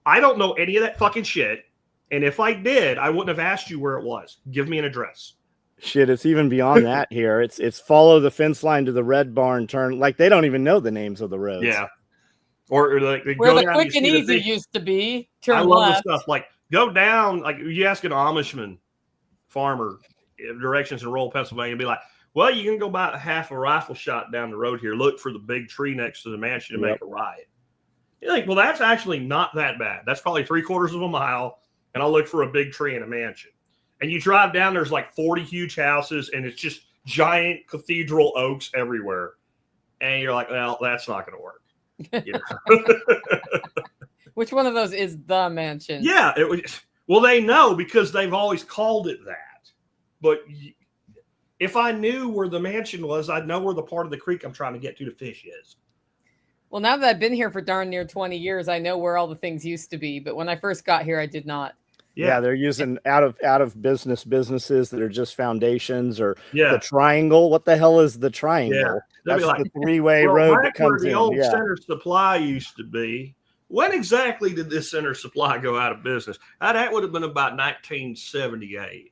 I don't know any of that fucking shit. And if I did, I wouldn't have asked you where it was. Give me an address. Shit, it's even beyond that here. It's follow the fence line to the red barn, turn. Like they don't even know the names of the roads. Yeah. Or like they where go the down, quick and easy used to be. Turn left. I love the stuff like go down. Like you ask an Amishman farmer directions in rural Pennsylvania, and be like, well, you can go about half a rifle shot down the road here. Look for the big tree next to the mansion to make a right. You're like, well, that's actually not that bad. That's probably 3/4 of a mile, and I'll look for a big tree in a mansion. And you drive down, there's like 40 huge houses, and it's just giant cathedral oaks everywhere. And you're like, well, that's not going to work. You know? Which one of those is the mansion? Yeah. Well, they know because they've always called it that. But if I knew where the mansion was, I'd know where the part of the creek I'm trying to get to fish is. Well, now that I've been here for darn near 20 years, I know where all the things used to be. But when I first got here, I did not. Yeah, they're using out of businesses that are just foundations or the triangle. What the hell is the triangle? Yeah. That's like, the 3-way road that comes where the in. old Center Supply used to be. When exactly did this Center Supply go out of business? That would have been about 1978.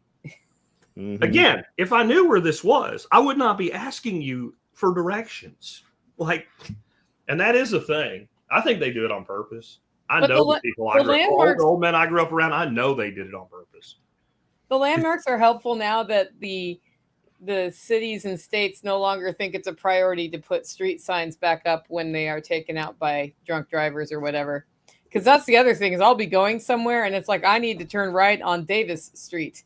Mm-hmm. Again, if I knew where this was, I would not be asking you for directions. And that is a thing. I think they do it on purpose. I know the people the old men I grew up around, I know they did it on purpose. The landmarks are helpful now that the cities and states no longer think it's a priority to put street signs back up when they are taken out by drunk drivers or whatever. Because that's the other thing is I'll be going somewhere and it's like I need to turn right on Davis Street.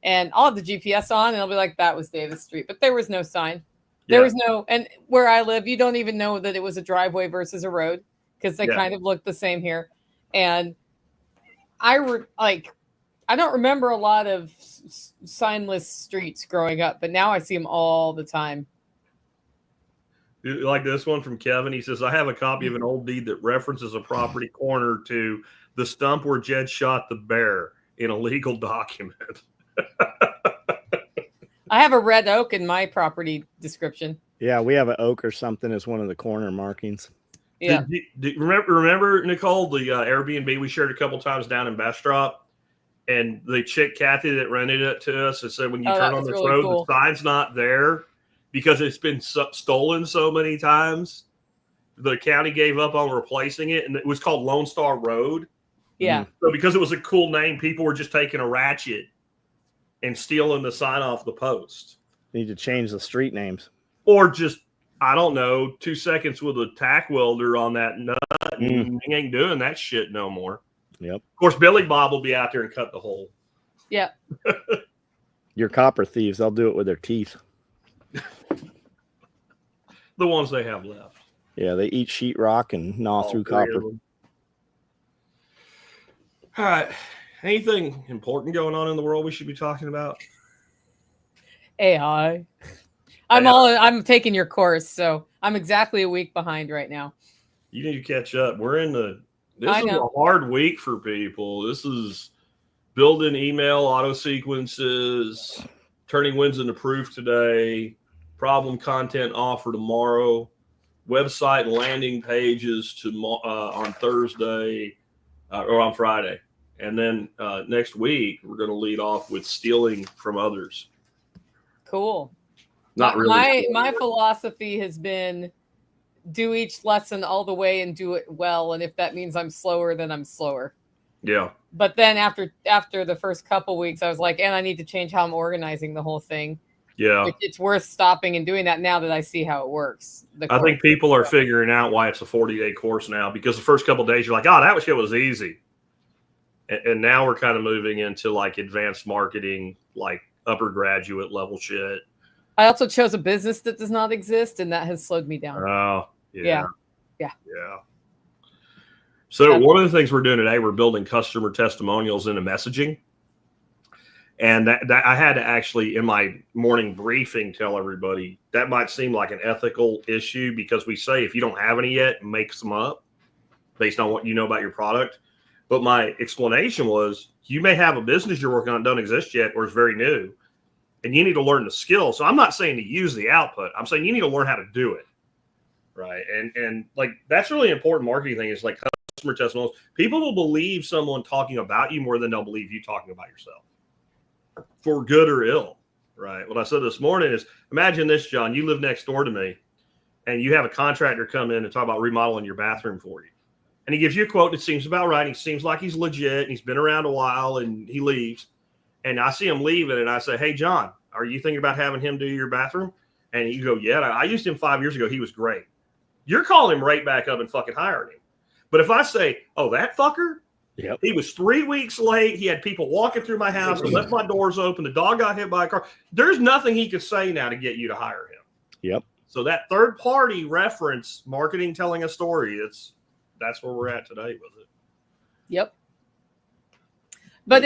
and I'll have the GPS on, and I'll be like, that was Davis Street, but there was no sign. There was no, and where I live, you don't even know that it was a driveway versus a road because they kind of look the same here. And I don't remember a lot of signless streets growing up, but now I see them all the time. Like this one from Kevin. He says, I have a copy of an old deed that references a property corner to the stump where Jed shot the bear in a legal document. I have a red oak in my property description. Yeah, we have an oak or something as one of the corner markings. Yeah. Remember, Nicole, the Airbnb we shared a couple times down in Bastrop? And the chick, Kathy, that rented it to us, and said when you turn on this road, the sign's not there because it's been stolen so many times. The county gave up on replacing it, and it was called Lone Star Road. Yeah. So because it was a cool name, people were just taking a ratchet and stealing the sign off the post. Need to change the street names. Or just, I don't know, 2 seconds with a tack welder on that nut. And you ain't doing that shit no more. Yep. Of course, Billy Bob will be out there and cut the hole. Yeah. Your copper thieves, they'll do it with their teeth. The ones they have left. Yeah, they eat sheetrock and gnaw through copper. All right. Anything important going on in the world we should be talking about? AI. I'm taking your course, so I'm exactly a week behind right now. You need to catch up. This is a hard week for people. This is building email auto sequences, turning wins into proof today, problem content offer tomorrow, website landing pages on Thursday or on Friday. And then next week, we're going to lead off with stealing from others. Cool. Not really. My philosophy has been do each lesson all the way and do it well. And if that means I'm slower, then I'm slower. Yeah. But then after the first couple weeks, I was like, and I need to change how I'm organizing the whole thing. Yeah. It's worth stopping and doing that now that I see how it works. I think people are figuring out why it's a 40-day course now, because the first couple of days you're like, oh, that shit was easy. And now we're kind of moving into like advanced marketing, like upper graduate level shit. I also chose a business that does not exist, and that has slowed me down. Oh, yeah. Yeah. So one of the things we're doing today, we're building customer testimonials into messaging. And that I had to actually, in my morning briefing, tell everybody that might seem like an ethical issue, because we say if you don't have any yet, make some up based on what you know about your product. But my explanation was, you may have a business you're working on that don't exist yet, or is very new, and you need to learn the skill. So I'm not saying to use the output. I'm saying you need to learn how to do it. Right. And like, that's really important marketing thing, is like customer testimonials. People will believe someone talking about you more than they'll believe you talking about yourself, for good or ill. Right. What I said this morning is, imagine this, John, you live next door to me and you have a contractor come in and talk about remodeling your bathroom for you. And he gives you a quote that seems about right. He seems like he's legit and he's been around a while, and he leaves. And I see him leaving and I say, hey, John, are you thinking about having him do your bathroom? And you go, yeah, I used him 5 years ago. He was great. You're calling him right back up and fucking hiring him. But if I say, oh, that fucker, yep, he was 3 weeks late. He had people walking through my house and left my doors open. The dog got hit by a car. There's nothing he could say now to get you to hire him. Yep. So that third party reference marketing, telling a story, that's where we're at today with it. Yep. But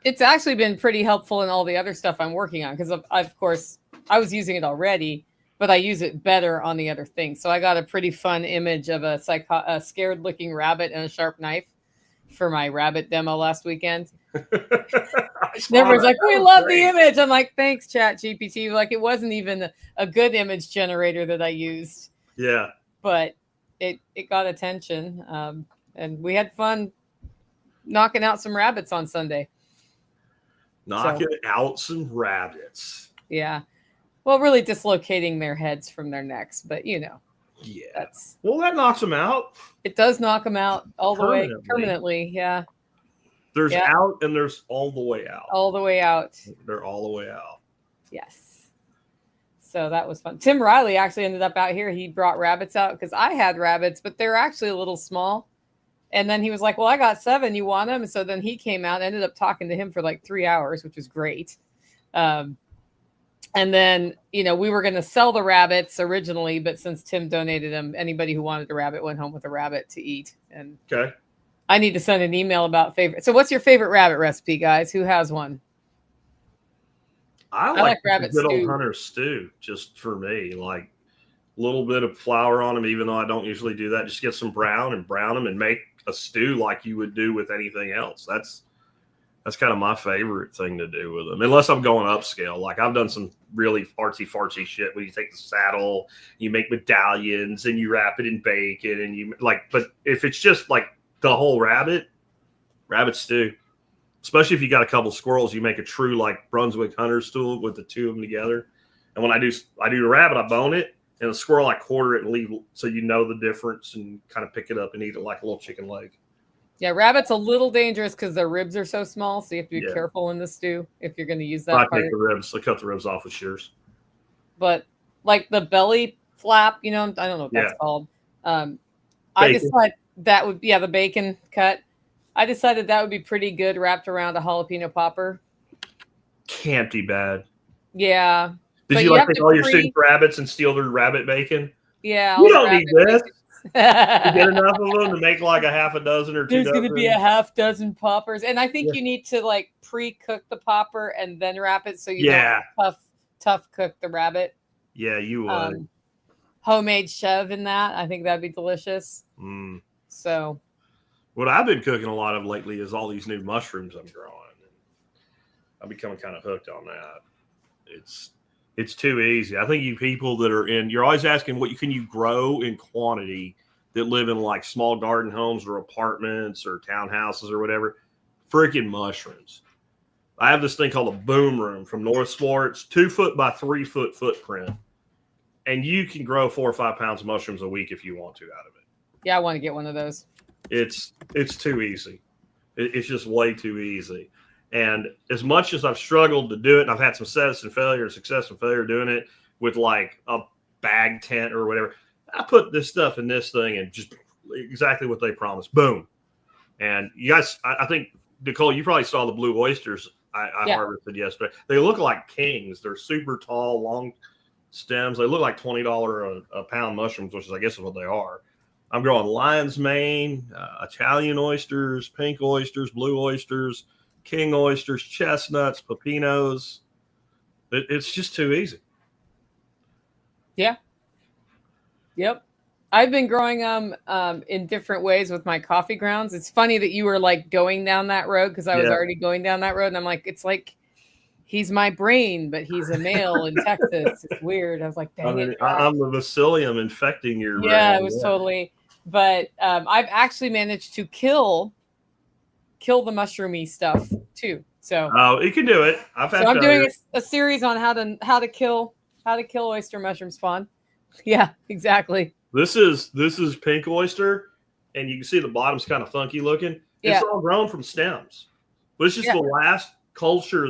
it's actually been pretty helpful in all the other stuff I'm working on, because of course I was using it already, but I use it better on the other things. So I got a pretty fun image of a scared looking rabbit and a sharp knife for my rabbit demo last weekend. Everyone's like, we love the image. I'm like, thanks, Chat GPT. Like, it wasn't even a good image generator that I used. Yeah. But it got attention. And we had fun knocking out some rabbits on Sunday. Knocking out some rabbits. Yeah. Well, really dislocating their heads from their necks, but Yeah. That knocks them out. It does knock them out all the way permanently. Yeah. There's out and there's all the way out. All the way out. They're all the way out. Yes. So that was fun. Tim Riley actually ended up out here. He brought rabbits out because I had rabbits, but they're actually a little small. And then he was like, well, I got 7. You want them? And so then he came out and ended up talking to him for like 3 hours, which was great. And then, we were going to sell the rabbits originally, but since Tim donated them, anybody who wanted a rabbit went home with a rabbit to eat. And Okay. I need to send an email about favorite. So what's your favorite rabbit recipe, guys? Who has one? I like rabbit good stew. old hunter stew, just for me. Like a little bit of flour on them, even though I don't usually do that. Just get some brown them and make a stew like you would do with anything else. That's kind of my favorite thing to do with them, unless I'm going upscale. Like I've done some really artsy-fartsy shit where you take the saddle, you make medallions, and you wrap it in bacon, and you like. But if it's just like the whole rabbit stew, especially if you got a couple squirrels, you make a true like Brunswick hunter stew with the two of them together. And when I do the rabbit, I bone it, and the squirrel I quarter it and leave, so you know the difference and kind of pick it up and eat it like a little chicken leg. Yeah, rabbit's a little dangerous because their ribs are so small, so you have to be careful in the stew if you're going to use that. I take the ribs. I cut the ribs off with shears. But like the belly flap, I don't know what that's called. I decided that would the bacon cut. I decided that would be pretty good wrapped around a jalapeno popper. Can't be bad. Yeah. Did you like take all your student rabbits and steal their rabbit bacon? Yeah. You don't need this. You get enough of them to make like a half a dozen or two. There's going to be a half dozen poppers. And I think you need to like pre-cook the popper and then wrap it so you don't tough cook the rabbit. Yeah, you would. Homemade shove in that. I think that'd be delicious. So what I've been cooking a lot of lately is all these new mushrooms I'm growing. I'm becoming kind of hooked on that. It's too easy. I think you people that are you're always asking what can you grow in quantity that live in like small garden homes or apartments or townhouses or whatever. Freaking mushrooms. I have this thing called a boom room from North Sports, 2 foot by 3 foot footprint. And you can grow 4 or 5 pounds of mushrooms a week if you want to out of it. Yeah, I want to get one of those. It's too easy. It's just way too easy. And as much as I've struggled to do it, and I've had some success and failure doing it with like a bag tent or whatever, I put this stuff in this thing and just exactly what they promised. Boom. And you guys, I think, Nicole, you probably saw the blue oysters I harvested yesterday. They look like kings. They're super tall, long stems. They look like $20 a pound mushrooms, which is, I guess, is what they are. I'm growing lion's mane, Italian oysters, pink oysters, blue oysters, king oysters, chestnuts, pepinos. It's just too easy. Yeah. Yep. I've been growing them in different ways with my coffee grounds. It's funny that you were like going down that road because I was already going down that road. And I'm like, it's like he's my brain, but he's a male in Texas. It's weird. I was like, dang it. I'm the bacillium infecting your brain. Yeah, it was totally. But I've actually managed to kill the mushroomy stuff too. So it can do it. I'm doing a series on how to kill oyster mushroom spawn. Yeah, exactly. This is pink oyster, and you can see the bottom's kind of funky looking. It's all grown from stems. But it's just the last cluster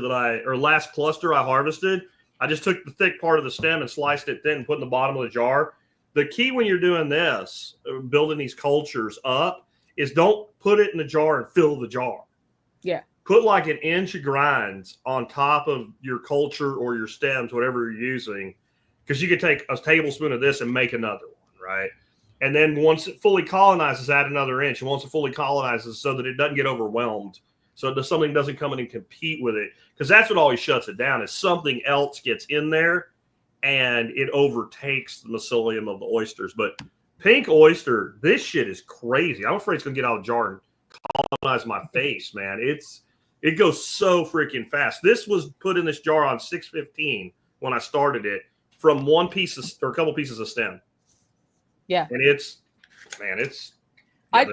I harvested. I just took the thick part of the stem and sliced it thin and put in the bottom of the jar. The key when you're doing this, building these cultures up, is don't put it in the jar and fill the jar. Yeah. Put like an inch of grinds on top of your culture or your stems, whatever you're using, because you could take a tablespoon of this and make another one, right? And then once it fully colonizes, add another inch. And once it fully colonizes, so that it doesn't get overwhelmed, so that something doesn't come in and compete with it, because that's what always shuts it down, is something else gets in there and it overtakes the mycelium of the oysters. But pink oyster, this shit is crazy. I'm afraid it's gonna get out of the jar and colonize my face, man. It goes so freaking fast. This was put in this jar on 6/15 when I started it, from one piece or a couple pieces of stem. Yeah. And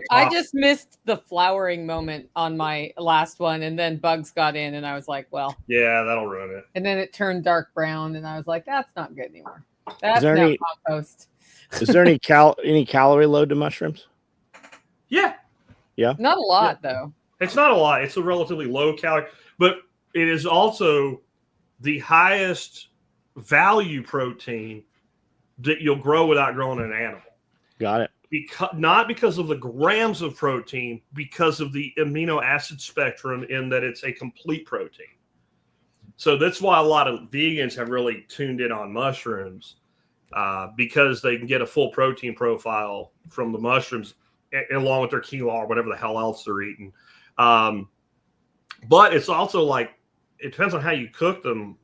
I just missed the flowering moment on my last one, and then bugs got in, and I was like, well. Yeah, that'll ruin it. And then it turned dark brown, and I was like, that's not good anymore. That's now compost. Is there any calorie load to mushrooms? Yeah. Yeah. Not a lot, though. It's not a lot. It's a relatively low calorie, but it is also the highest value protein that you'll grow without growing an animal. Got it. Not because of the grams of protein, because of the amino acid spectrum, in that it's a complete protein. So that's why a lot of vegans have really tuned in on mushrooms, because they can get a full protein profile from the mushrooms along with their quinoa or whatever the hell else they're eating. But it's also like, it depends on how you cook them.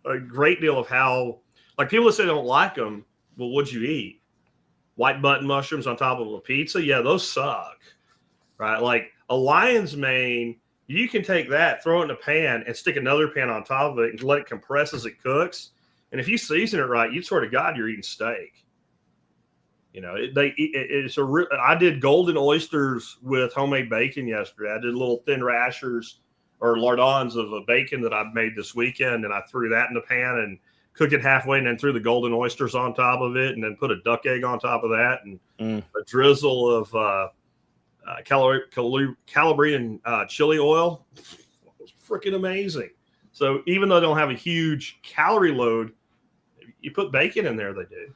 A great deal of how, like people that say they don't like them, well, what'd you eat? White button mushrooms on top of a pizza? Yeah, those suck, right? Like a lion's mane, you can take that, throw it in a pan, and stick another pan on top of it and let it compress as it cooks. And if you season it right, you swear to God you're eating steak. You know, I did golden oysters with homemade bacon yesterday. I did little thin rashers or lardons of a bacon that I made this weekend, and I threw that in the pan and cooked it halfway, and then threw the golden oysters on top of it, and then put a duck egg on top of that, and a drizzle of Calabrian chili oil. It was freaking amazing. So even though they don't have a huge calorie load, you put bacon in there, they do.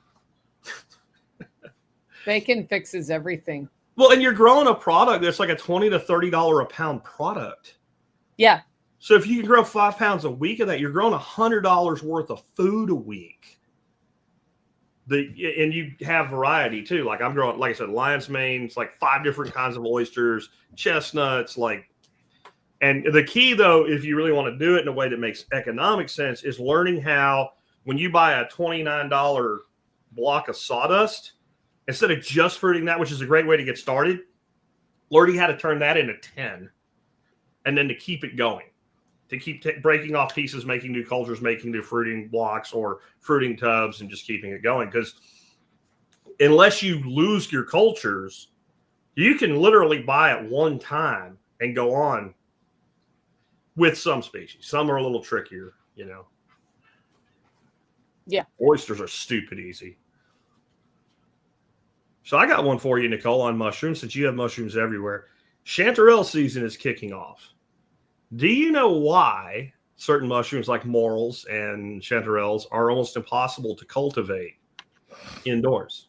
Bacon fixes everything. Well, and you're growing a product that's like a $20 to $30 a pound product. Yeah. So if you can grow 5 pounds a week of that, you're growing $100 worth of food a week. And you have variety too. Like I'm growing, like I said, lion's mane. It's like 5 different kinds of oysters, chestnuts, and the key though, if you really want to do it in a way that makes economic sense, is learning how, when you buy a $29 block of sawdust, instead of just fruiting that, which is a great way to get started, learning how to turn that into 10. And then to keep it going, to keep breaking off pieces, making new cultures, making new fruiting blocks or fruiting tubs, and just keeping it going. Because unless you lose your cultures, you can literally buy it one time and go on with some species. Some are a little trickier, you know. Yeah. Oysters are stupid easy. So I got one for you, Nicole, on mushrooms, since you have mushrooms everywhere. Chanterelle season is kicking off. Do you know why certain mushrooms like morels and chanterelles are almost impossible to cultivate indoors?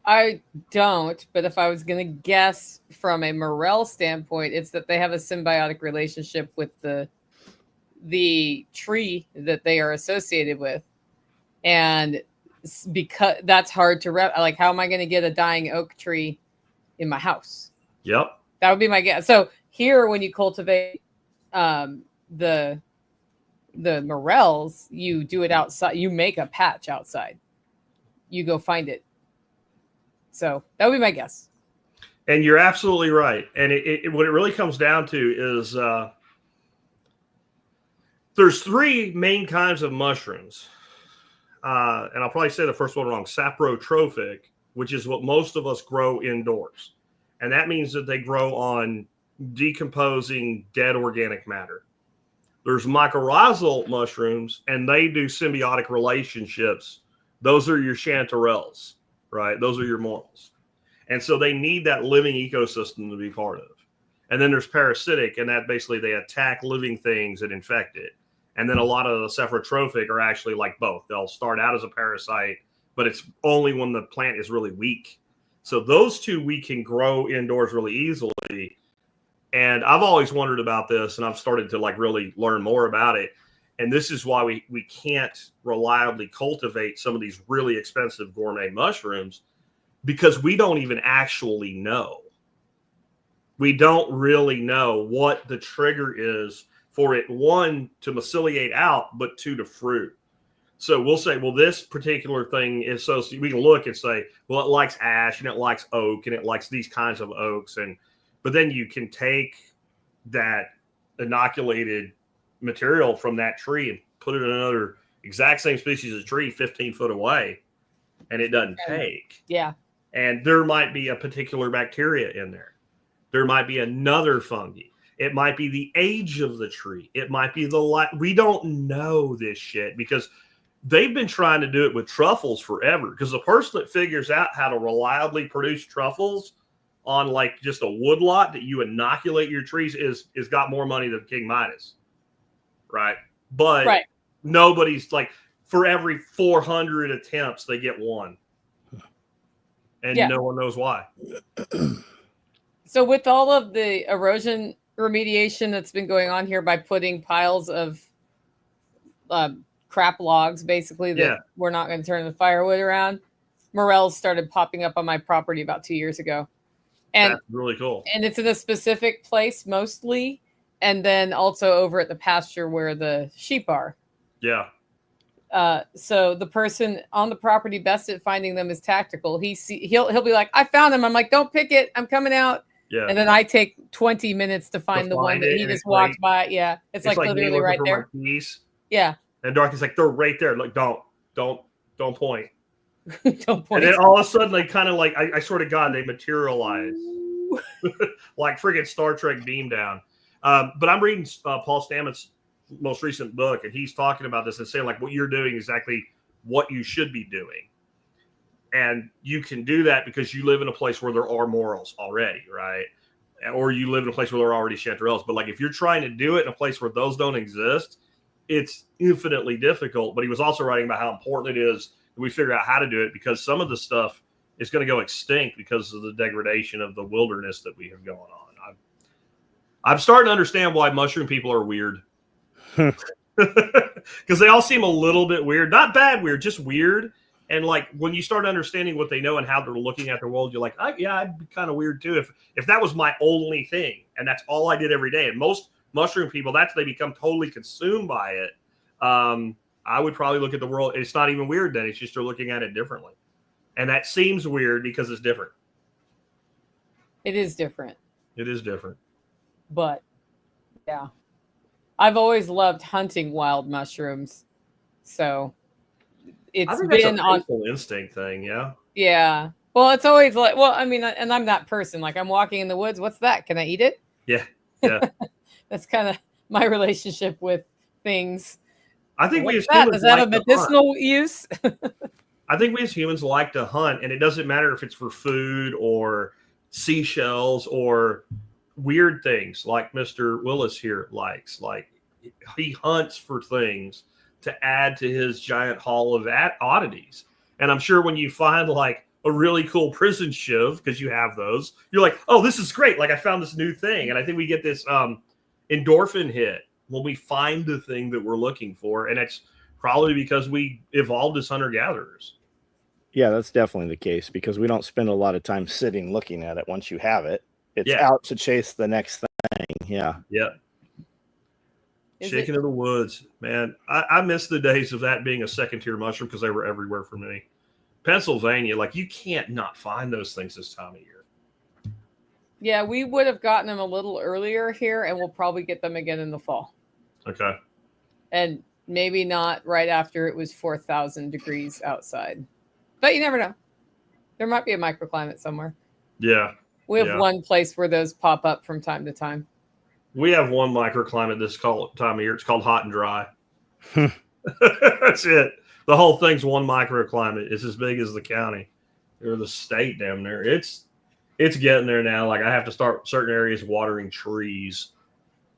I don't, but if I was going to guess from a morel standpoint, it's that they have a symbiotic relationship with the tree that they are associated with. And because that's hard to like, how am I going to get a dying oak tree in my house? Yep. That would be my guess. So here, when you cultivate the morels, you do it outside. You make a patch outside. You go find it. So that would be my guess. And you're absolutely right. And what it really comes down to is there's 3 main kinds of mushrooms. And I'll probably say the first one wrong, saprotrophic, which is what most of us grow indoors. And that means that they grow on decomposing dead organic matter. There's mycorrhizal mushrooms, and they do symbiotic relationships. Those are your chanterelles, right? Those are your morels. And so they need that living ecosystem to be part of. And then there's parasitic, and that basically they attack living things and infect it. And then a lot of the saprotrophic are actually like both. They'll start out as a parasite, but it's only when the plant is really weak. So those 2 we can grow indoors really easily. And I've always wondered about this, and I've started to like really learn more about it. And this is why we can't reliably cultivate some of these really expensive gourmet mushrooms, because we don't even actually know. We don't really know what the trigger is for it, 1, to myceliate out, but 2, to fruit. So we'll say, well, this particular thing is so we can look and say, well, it likes ash and it likes oak and it likes these kinds of oaks. But then you can take that inoculated material from that tree and put it in another exact same species of tree 15 foot away, and it doesn't take. Yeah. And there might be a particular bacteria in there. There might be another fungi. It might be the age of the tree. It might be the light. We don't know this shit because they've been trying to do it with truffles forever. Because the person that figures out how to reliably produce truffles on like just a woodlot that you inoculate your trees is got more money than King Midas, right? But nobody's like, for every 400 attempts, they get 1. And no one knows why. So with all of the erosion remediation that's been going on here by putting piles of crap logs, basically, that we're not going to turn the firewood around. Morels started popping up on my property about 2 years ago. And that's really cool. And it's in a specific place mostly, and then also over at the pasture where the sheep are. Yeah. So the person on the property best at finding them is tactical. He'll be like, I found him. I'm like, don't pick it. I'm coming out. Yeah. And then I take 20 minutes to find the one that he just walked by. Yeah. It's like literally right there. Yeah. And Dorothy's like, they're right there. Like, don't point. Don't point. And then all of a sudden, they kind of like, I swear to God, they materialize like friggin' Star Trek beam down. But I'm reading Paul Stamets' most recent book, and he's talking about this and saying like what you're doing is exactly what you should be doing. And you can do that because you live in a place where there are morals already, right? Or you live in a place where there are already chanterelles. But like if you're trying to do it in a place where those don't exist, it's infinitely difficult. But he was also writing about how important it is that we figure out how to do it, because some of the stuff is going to go extinct because of the degradation of the wilderness that we have going on. I'm starting to understand why mushroom people are weird. Because they all seem a little bit weird. Not bad weird, just weird. And like when you start understanding what they know and how they're looking at the world, you're like, yeah, I'd be kind of weird too if that was my only thing and that's all I did every day. And most mushroom people, they become totally consumed by it. I would probably look at the world. It's not even weird then. It's just they're looking at it differently. And that seems weird because it's different. It is different. It is different. But yeah, I've always loved hunting wild mushrooms. So it's been on instinct thing. Yeah. Yeah. Well, it's always like, well, I mean, and I'm that person. Like I'm walking in the woods. What's that? Can I eat it? Yeah. Yeah. That's kind of my relationship with things. I think we as humans, is that a medicinal use? I think we as humans like to hunt, and it doesn't matter if it's for food or seashells or weird things like Mr. Willis here likes. Like he hunts for things to add to his giant haul of oddities. And I'm sure when you find like a really cool prison shiv, because you have those, you're like, oh, this is great. Like I found this new thing. And I think we get this endorphin hit when we find the thing that we're looking for. And it's probably because we evolved as hunter-gatherers. Yeah, that's definitely the case, because we don't spend a lot of time sitting looking at it once you have it. It's out to chase the next thing. Yeah. Yeah. Chicken of the woods, man. I miss the days of that being a second-tier mushroom because they were everywhere for me. Pennsylvania, like you can't not find those things this time of year. Yeah, we would have gotten them a little earlier here, and we'll probably get them again in the fall. Okay. And maybe not right after it was 4,000 degrees outside. But you never know. There might be a microclimate somewhere. Yeah. We have one place where those pop up from time to time. We have one microclimate this time of year. It's called hot and dry. That's it. The whole thing's one microclimate. It's as big as the county or the state down there. It's getting there now. Like I have to start certain areas watering trees.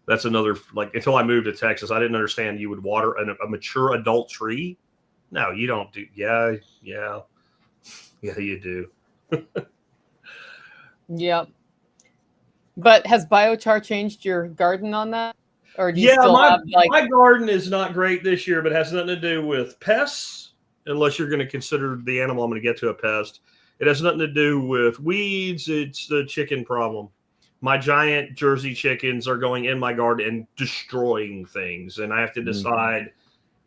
That's another, like until I moved to Texas, I didn't understand you would water a mature adult tree. No, you don't do. Yeah, you do. Yep. But has biochar changed your garden on that? Or do you still have like my garden is not great this year, but has nothing to do with pests, unless you're going to consider the animal I'm going to get to a pest. It has nothing to do with weeds. It's the chicken problem. My giant Jersey chickens are going in my garden and destroying things. And I have to decide,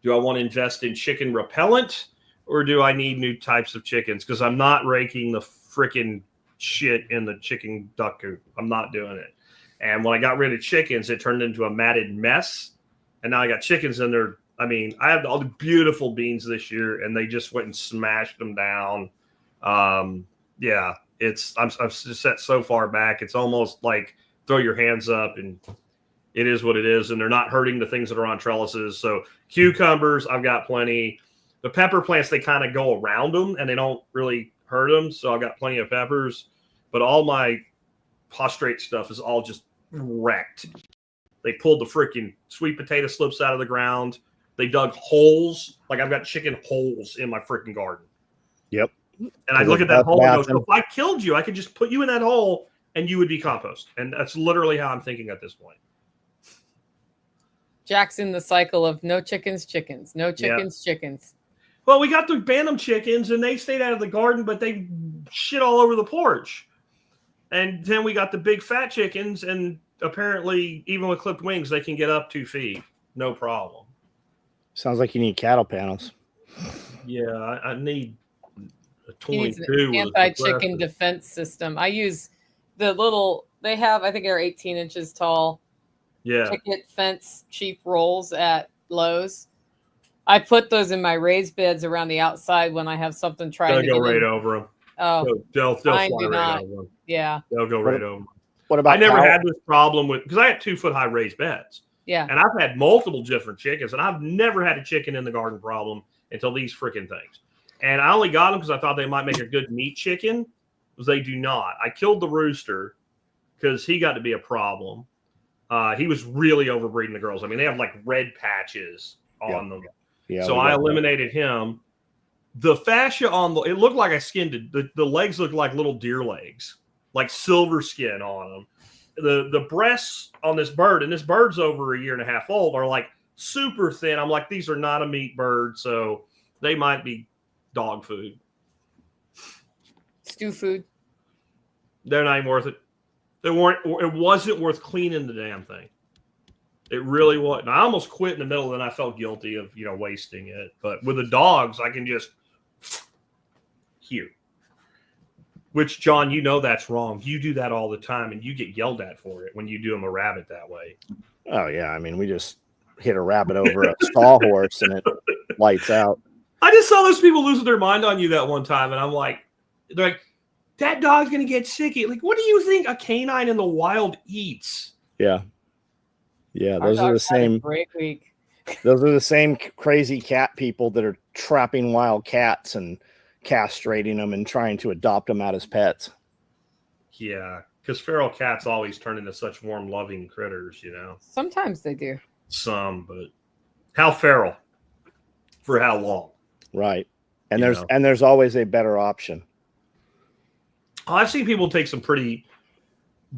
do I want to invest in chicken repellent or do I need new types of chickens? Because I'm not raking the freaking shit in the chicken duck coop. I'm not doing it. And when I got rid of chickens, it turned into a matted mess. And now I got chickens in there. I mean, I have all the beautiful beans this year, and they just went and smashed them down. Yeah, I'm just set so far back. It's almost like throw your hands up, and it is what it is. And they're not hurting the things that are on trellises. So cucumbers, I've got plenty. The pepper plants, they kind of go around them, and they don't really hurt them. So I've got plenty of peppers. But all my prostrate stuff is all just wrecked. They pulled the freaking sweet potato slips out of the ground. They dug holes. Like I've got chicken holes in my freaking garden. Yep. And I look at that hole and go, so if I killed you, I could just put you in that hole and you would be compost. And that's literally how I'm thinking at this point. Jack's in the cycle of no chickens, chickens, no chickens, chickens. Well, we got the Bantam chickens, and they stayed out of the garden, but they shit all over the porch. And then we got the big fat chickens, and apparently, even with clipped wings, they can get up 2 feet. No problem. Sounds like you need cattle panels. Yeah, I need a 22 an anti-chicken defense system. I use the little, they have, I think they're 18 inches tall. Yeah. Picket fence cheap rolls at Lowe's. I put those in my raised beds around the outside when I have something trying to go right over them. Oh, they'll fly do right not. over them. Yeah. They'll go right over them. What about I never had this problem with, because I had 2 foot high raised beds. Yeah. And I've had multiple different chickens, and I've never had a chicken in the garden problem until these freaking things. And I only got them because I thought they might make a good meat chicken, because they do not. I killed the rooster because he got to be a problem. He was really overbreeding the girls. I mean, they have like red patches on them. Yeah, so I eliminated him. The fascia on it looked like I skinned it. The legs looked like little deer legs, like silver skin on them. The breasts on this bird, and this bird's over 1.5 years old, are like super thin. I'm like, these are not a meat bird, so they might be dog food. Stew food. They're not even worth it. It wasn't worth cleaning the damn thing. It really wasn't. I almost quit in the middle, and I felt guilty of wasting it. But with the dogs, I can just here. Which, John, that's wrong. You do that all the time, and you get yelled at for it when you do them a rabbit that way. Oh yeah, I mean, we just hit a rabbit over a sawhorse, and it lights out. I just saw those people losing their mind on you that one time, and I'm like, they're like, that dog's gonna get sick. Like, what do you think a canine in the wild eats? Yeah. Yeah, those are the same. Great week. Those are the same crazy cat people that are trapping wild cats and castrating them and trying to adopt them out as pets. Yeah, because feral cats always turn into such warm, loving critters, Sometimes they do. Some, but how feral? For how long? Right. And there's always a better option. I've seen people take some pretty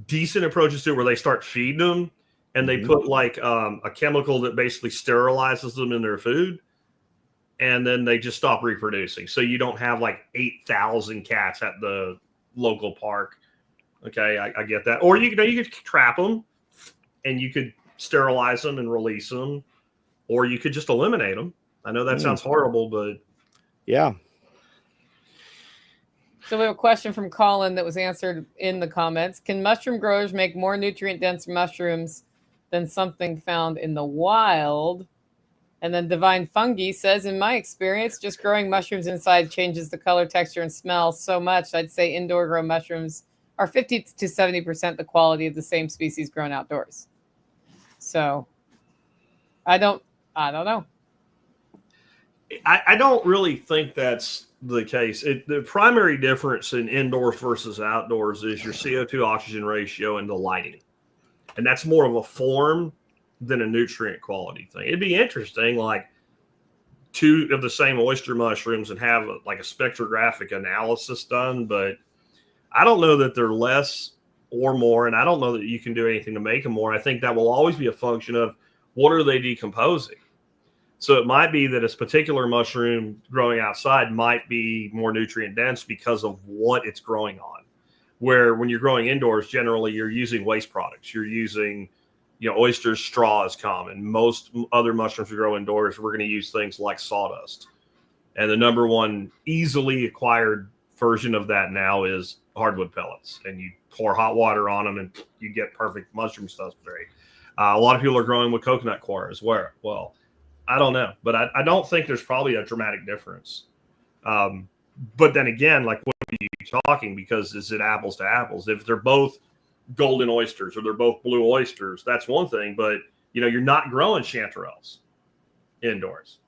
decent approaches to it where they start feeding them. And they put like a chemical that basically sterilizes them in their food. And then they just stop reproducing. So you don't have like 8,000 cats at the local park. Okay, I get that. Or you could trap them and you could sterilize them and release them. Or you could just eliminate them. I know that sounds horrible, but. Yeah. So we have a question from Colin that was answered in the comments. Can mushroom growers make more nutrient-dense mushrooms than something found in the wild? And then Divine Fungi says, in my experience, just growing mushrooms inside changes the color, texture, and smell so much. I'd say indoor grow mushrooms are 50 to 70% the quality of the same species grown outdoors. So I don't know. I don't really think that's the case. The primary difference in indoors versus outdoors is your CO2 oxygen ratio and the lighting. And that's more of a form than a nutrient quality thing. It'd be interesting, like 2 of the same oyster mushrooms and have a spectrographic analysis done, but I don't know that they're less or more, and I don't know that you can do anything to make them more. I think that will always be a function of what are they decomposing. So it might be that a particular mushroom growing outside might be more nutrient dense because of what it's growing on. Where when you're growing indoors, generally you're using waste products. You're using, oysters, straw is common. Most other mushrooms we grow indoors, we're going to use things like sawdust. And the number one easily acquired version of that now is hardwood pellets. And you pour hot water on them and you get perfect mushroom substrate. A lot of people are growing with coconut coir as well. I don't know, but I don't think there's probably a dramatic difference. But then again, like, what are you talking? Because is it apples to apples? If they're both golden oysters or they're both blue oysters, that's one thing. But, you're not growing chanterelles indoors.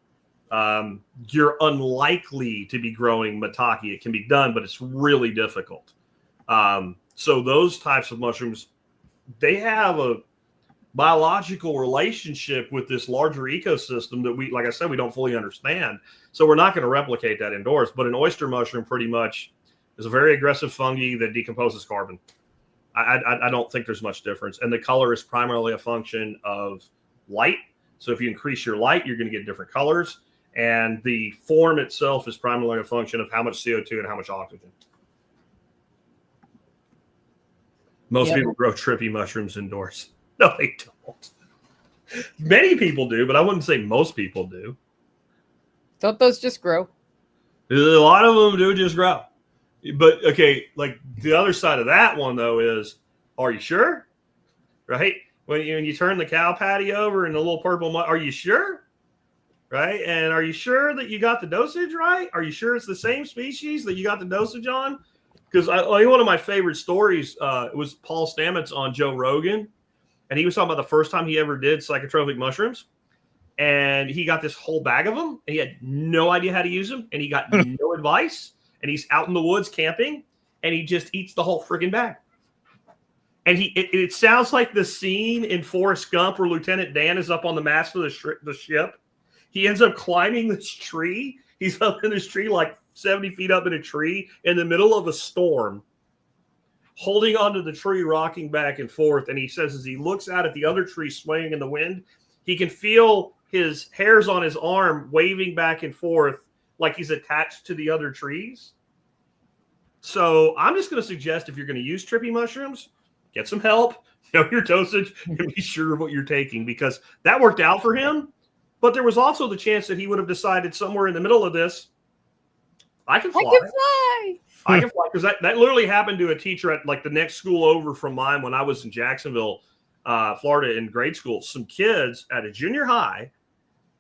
You're unlikely to be growing maitake. It can be done, but it's really difficult. So those types of mushrooms, they have a biological relationship with this larger ecosystem that we, like I said, we don't fully understand. So we're not going to replicate that indoors. But an oyster mushroom pretty much is a very aggressive fungi that decomposes carbon. I don't think there's much difference. And the color is primarily a function of light. So if you increase your light, you're going to get different colors. And the form itself is primarily a function of how much CO2 and how much oxygen. Most people grow trippy mushrooms indoors. No, they don't. Many people do, but I wouldn't say most people do. Don't those just grow? A lot of them do just grow. But, okay, like the other side of that one, though, is, are you sure? Right? When you turn the cow patty over and the little purple, are you sure? Right? And are you sure that you got the dosage right? Are you sure it's the same species that you got the dosage on? Because one of my favorite stories was Paul Stamets on Joe Rogan. And he was talking about the first time he ever did psychotropic mushrooms. And he got this whole bag of them. And he had no idea how to use them. And he got no advice. And he's out in the woods camping. And he just eats the whole freaking bag. And it sounds like the scene in Forrest Gump where Lieutenant Dan is up on the mast of the ship. He ends up climbing this tree. He's up in this tree, like 70 feet up in a tree in the middle of a storm, holding onto the tree, rocking back and forth. And he says as he looks out at the other tree swaying in the wind, he can feel his hairs on his arm waving back and forth like he's attached to the other trees. So I'm just going to suggest if you're going to use trippy mushrooms, get some help, know your dosage, and be sure of what you're taking, because that worked out for him. But there was also the chance that he would have decided somewhere in the middle of this, I can fly. I can fly. Because that literally happened to a teacher at like the next school over from mine when I was in Jacksonville, Florida, in grade school. Some kids at a junior high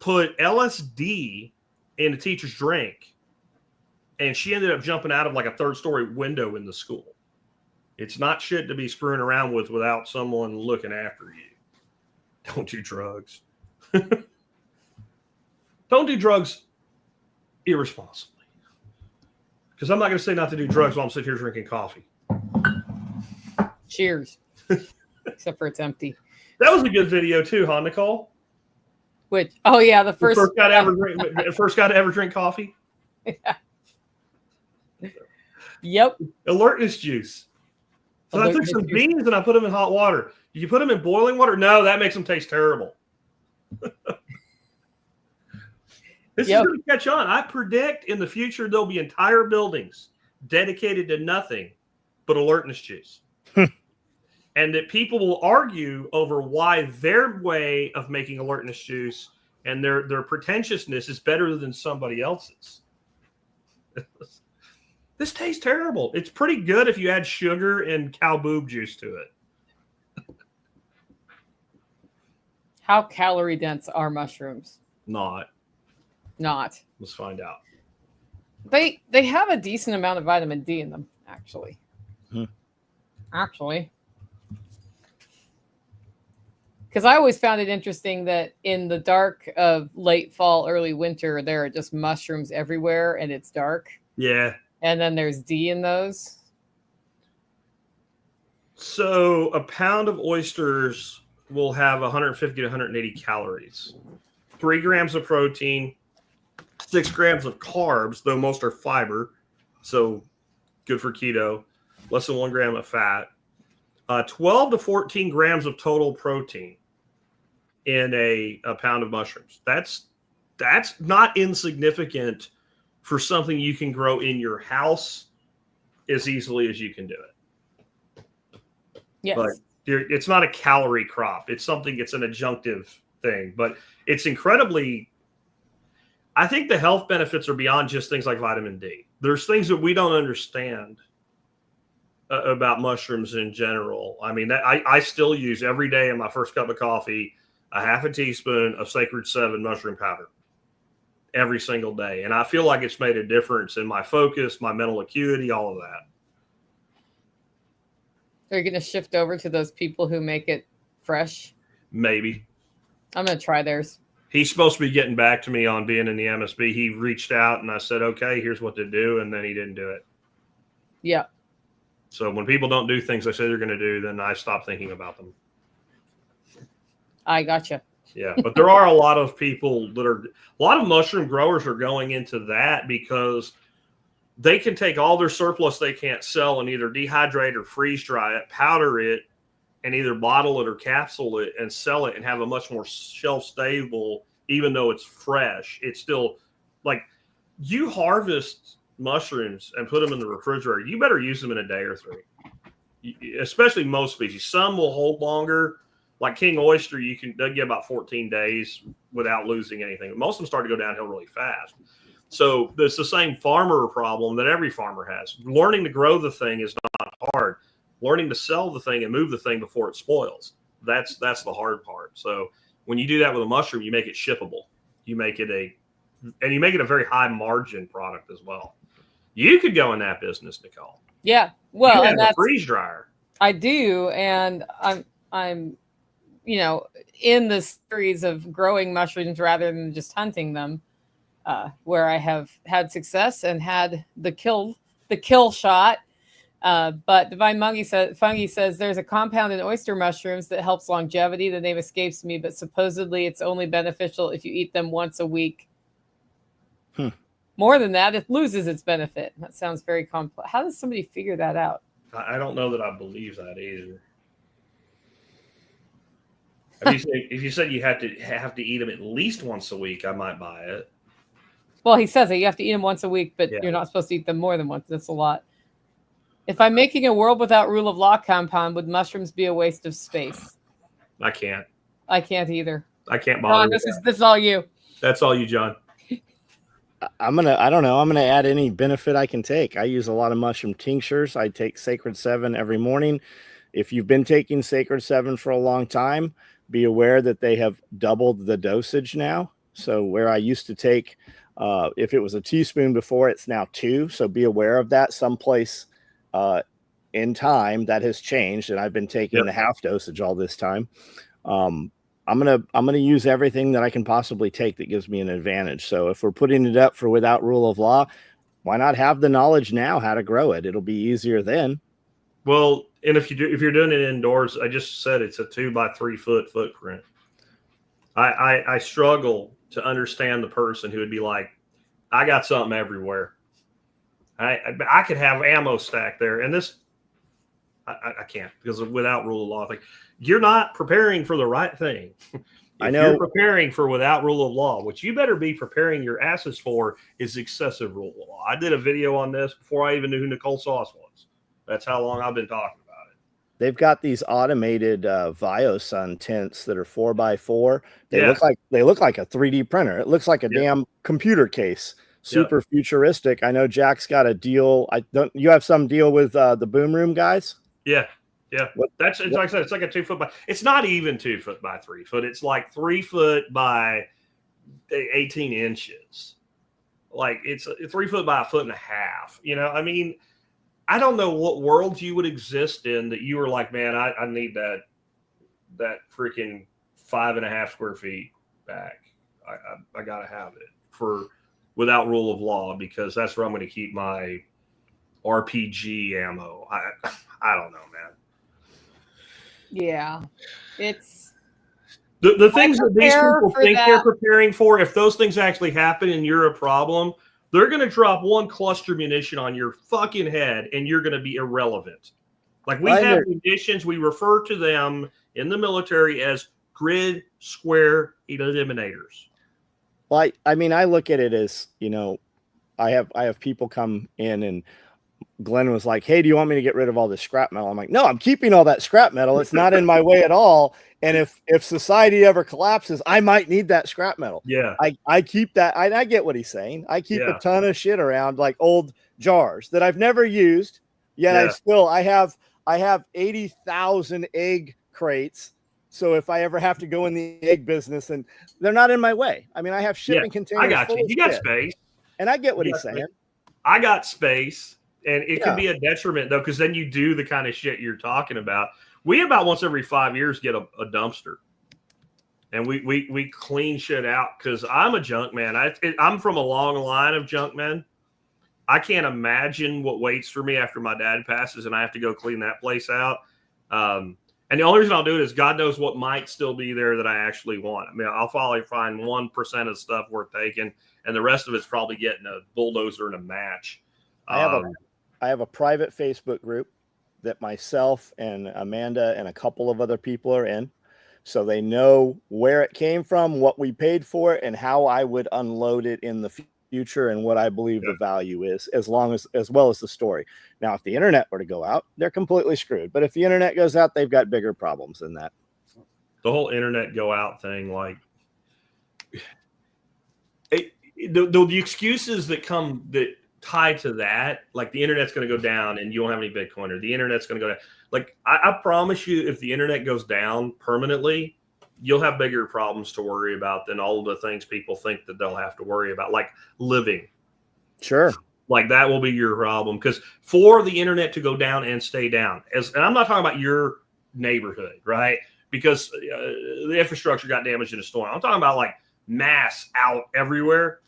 put LSD in a teacher's drink, and she ended up jumping out of like a third-story window in the school. It's not shit to be screwing around with without someone looking after you. Don't do drugs. Don't do drugs irresponsibly. Because I'm not going to say not to do drugs while I'm sitting here drinking coffee. Cheers. Except for it's empty. That was a good video too, huh, Nicole? Which? Oh yeah, the first guy to ever drink coffee. Yeah. Yep. Alertness juice. So I took some beans and I put them in hot water. Did you put them in boiling water? No, that makes them taste terrible. This is going to catch on. I predict in the future there'll be entire buildings dedicated to nothing but alertness juice. And that people will argue over why their way of making alertness juice and their pretentiousness is better than somebody else's. This tastes terrible. It's pretty good if you add sugar and cow boob juice to it. How calorie dense are mushrooms? Not. Let's find out. They have a decent amount of vitamin D in them, actually. Actually. Because I always found it interesting that in the dark of late fall, early winter, there are just mushrooms everywhere and it's dark. Yeah. And then there's D in those. So a pound of oysters will have 150 to 180 calories, 3 grams of protein, 6 grams of carbs, though most are fiber, so good for keto, less than 1 gram of fat, 12 to 14 grams of total protein in a pound of mushrooms. That's not insignificant for something you can grow in your house as easily as you can do it. Yes. But it's not a calorie crop. It's an adjunctive thing, but it's incredibly, I think the health benefits are beyond just things like vitamin D. There's things that we don't understand about mushrooms in general. I mean, I still use every day in my first cup of coffee a half a teaspoon of Sacred 7 mushroom powder every single day. And I feel like it's made a difference in my focus, my mental acuity, all of that. Are you going to shift over to those people who make it fresh? Maybe. I'm going to try theirs. He's supposed to be getting back to me on being in the MSB. He reached out and I said, okay, here's what to do. And then he didn't do it. Yeah. So when people don't do things they say they're going to do, then I stop thinking about them. I gotcha. Yeah. But there are a lot of people a lot of mushroom growers are going into that because they can take all their surplus they can't sell and either dehydrate or freeze dry it, powder it, and either bottle it or capsule it and sell it and have a much more shelf stable, even though it's fresh. It's still like you harvest mushrooms and put them in the refrigerator. You better use them in a day or three, especially most species. Some will hold longer. Like king oyster, they'll get about 14 days without losing anything. Most of them start to go downhill really fast. So it's the same farmer problem that every farmer has. Learning to grow the thing is not hard. Learning to sell the thing and move the thing before it spoils. That's the hard part. So when you do that with a mushroom, you make it shippable. You make it a very high margin product as well. You could go in that business, Nicole. Yeah. Well, you and have a freeze dryer. I do, and I'm in the series of growing mushrooms rather than just hunting them, where I have had success and had the kill shot. But Divine Fungi says there's a compound in oyster mushrooms that helps longevity. The name escapes me, but supposedly it's only beneficial if you eat them once a week. More than that, it loses its benefit. That sounds very complex. How does somebody figure that out? I don't know that I believe that either. If you said you have to eat them at least once a week, I might buy it. Well, he says that you have to eat them once a week, but you're not supposed to eat them more than once. That's a lot. If I'm making a world without rule of law compound, would mushrooms be a waste of space? I can't. I can't either. I can't bother. John, this is all you. That's all you, John. I'm gonna add any benefit I can take. I use a lot of mushroom tinctures. I take Sacred 7 every morning. If you've been taking Sacred 7 for a long time, be aware that they have doubled the dosage now. So where I used to take, if it was a teaspoon before, it's now 2. So be aware of that. Someplace in time that has changed, and I've been taking the half dosage all this time. I'm gonna use everything that I can possibly take that gives me an advantage. So if we're putting it up for without rule of law, why not have the knowledge now how to grow it? It'll be easier then. Well, and if you're doing it indoors, I just said it's a 2 by 3 foot footprint. I struggle to understand the person who would be like, I got something everywhere. I could have ammo stacked there, and this I can't, because without rule of law, I think you're not preparing for the right thing. I know you're preparing for without rule of law. What you better be preparing your asses for is excessive rule of law. I did a video on this before I even knew who Nicole Sauce was. That's how long I've been talking about it. They've got these automated Viosun tents that are 4x4. They look like a 3D printer. It looks like a damn computer case. Super futuristic. I know Jack's got a deal. You have some deal with the Boom Room guys? Yeah. Like I said, it's like a 2 foot by. It's not even 2 foot by 3 foot. It's like 3 foot by 18 inches. Like it's 3 foot by 1.5 foot. I mean, I don't know what world you would exist in that you were like, man, I need that freaking 5.5 square feet back. I gotta have it for without rule of law, because that's where I'm going to keep my RPG ammo. I don't know, man. Yeah, it's the things that these people think they're preparing for. If those things actually happen and you're a problem, they're going to drop one cluster munition on your fucking head and you're going to be irrelevant. Like we have munitions, we refer to them in the military as grid square eliminators. Well, I mean, I look at it as, I have people come in, and Glenn was like, hey, do you want me to get rid of all this scrap metal? I'm like, no, I'm keeping all that scrap metal. It's not in my way at all. And if society ever collapses, I might need that scrap metal. Yeah. I keep that. I get what he's saying. I keep a ton of shit around, like old jars that I've never used, yet I have 80,000 egg crates. So if I ever have to go in the egg business, and they're not in my way. I mean, I have shipping containers. I got you. You got space. And I get what he's saying. I got space. And it can be a detriment, though, because then you do the kind of shit you're talking about. We about once every 5 years get a dumpster. And we clean shit out, because I'm a junk man. I'm from a long line of junk men. I can't imagine what waits for me after my dad passes and I have to go clean that place out. And the only reason I'll do it is God knows what might still be there that I actually want. I mean, I'll probably find 1% of stuff worth taking, and the rest of it's probably getting a bulldozer and a match. I have a private Facebook group that myself and Amanda and a couple of other people are in. So they know where it came from, what we paid for it, and how I would unload it in the future and what I believe the value is, as well as the story. Now, if the internet were to go out, they're completely screwed. But if the internet goes out, they've got bigger problems than that. The whole internet go out thing, like the excuses that tie to that, like the internet's going to go down and you don't have any Bitcoin, or the internet's going to go down. Like I promise you, if the internet goes down permanently, you'll have bigger problems to worry about than all of the things people think that they'll have to worry about, like living. Sure. Like that will be your problem, because for the internet to go down and stay down, and I'm not talking about your neighborhood, right? Because the infrastructure got damaged in a storm. I'm talking about like mass out everywhere.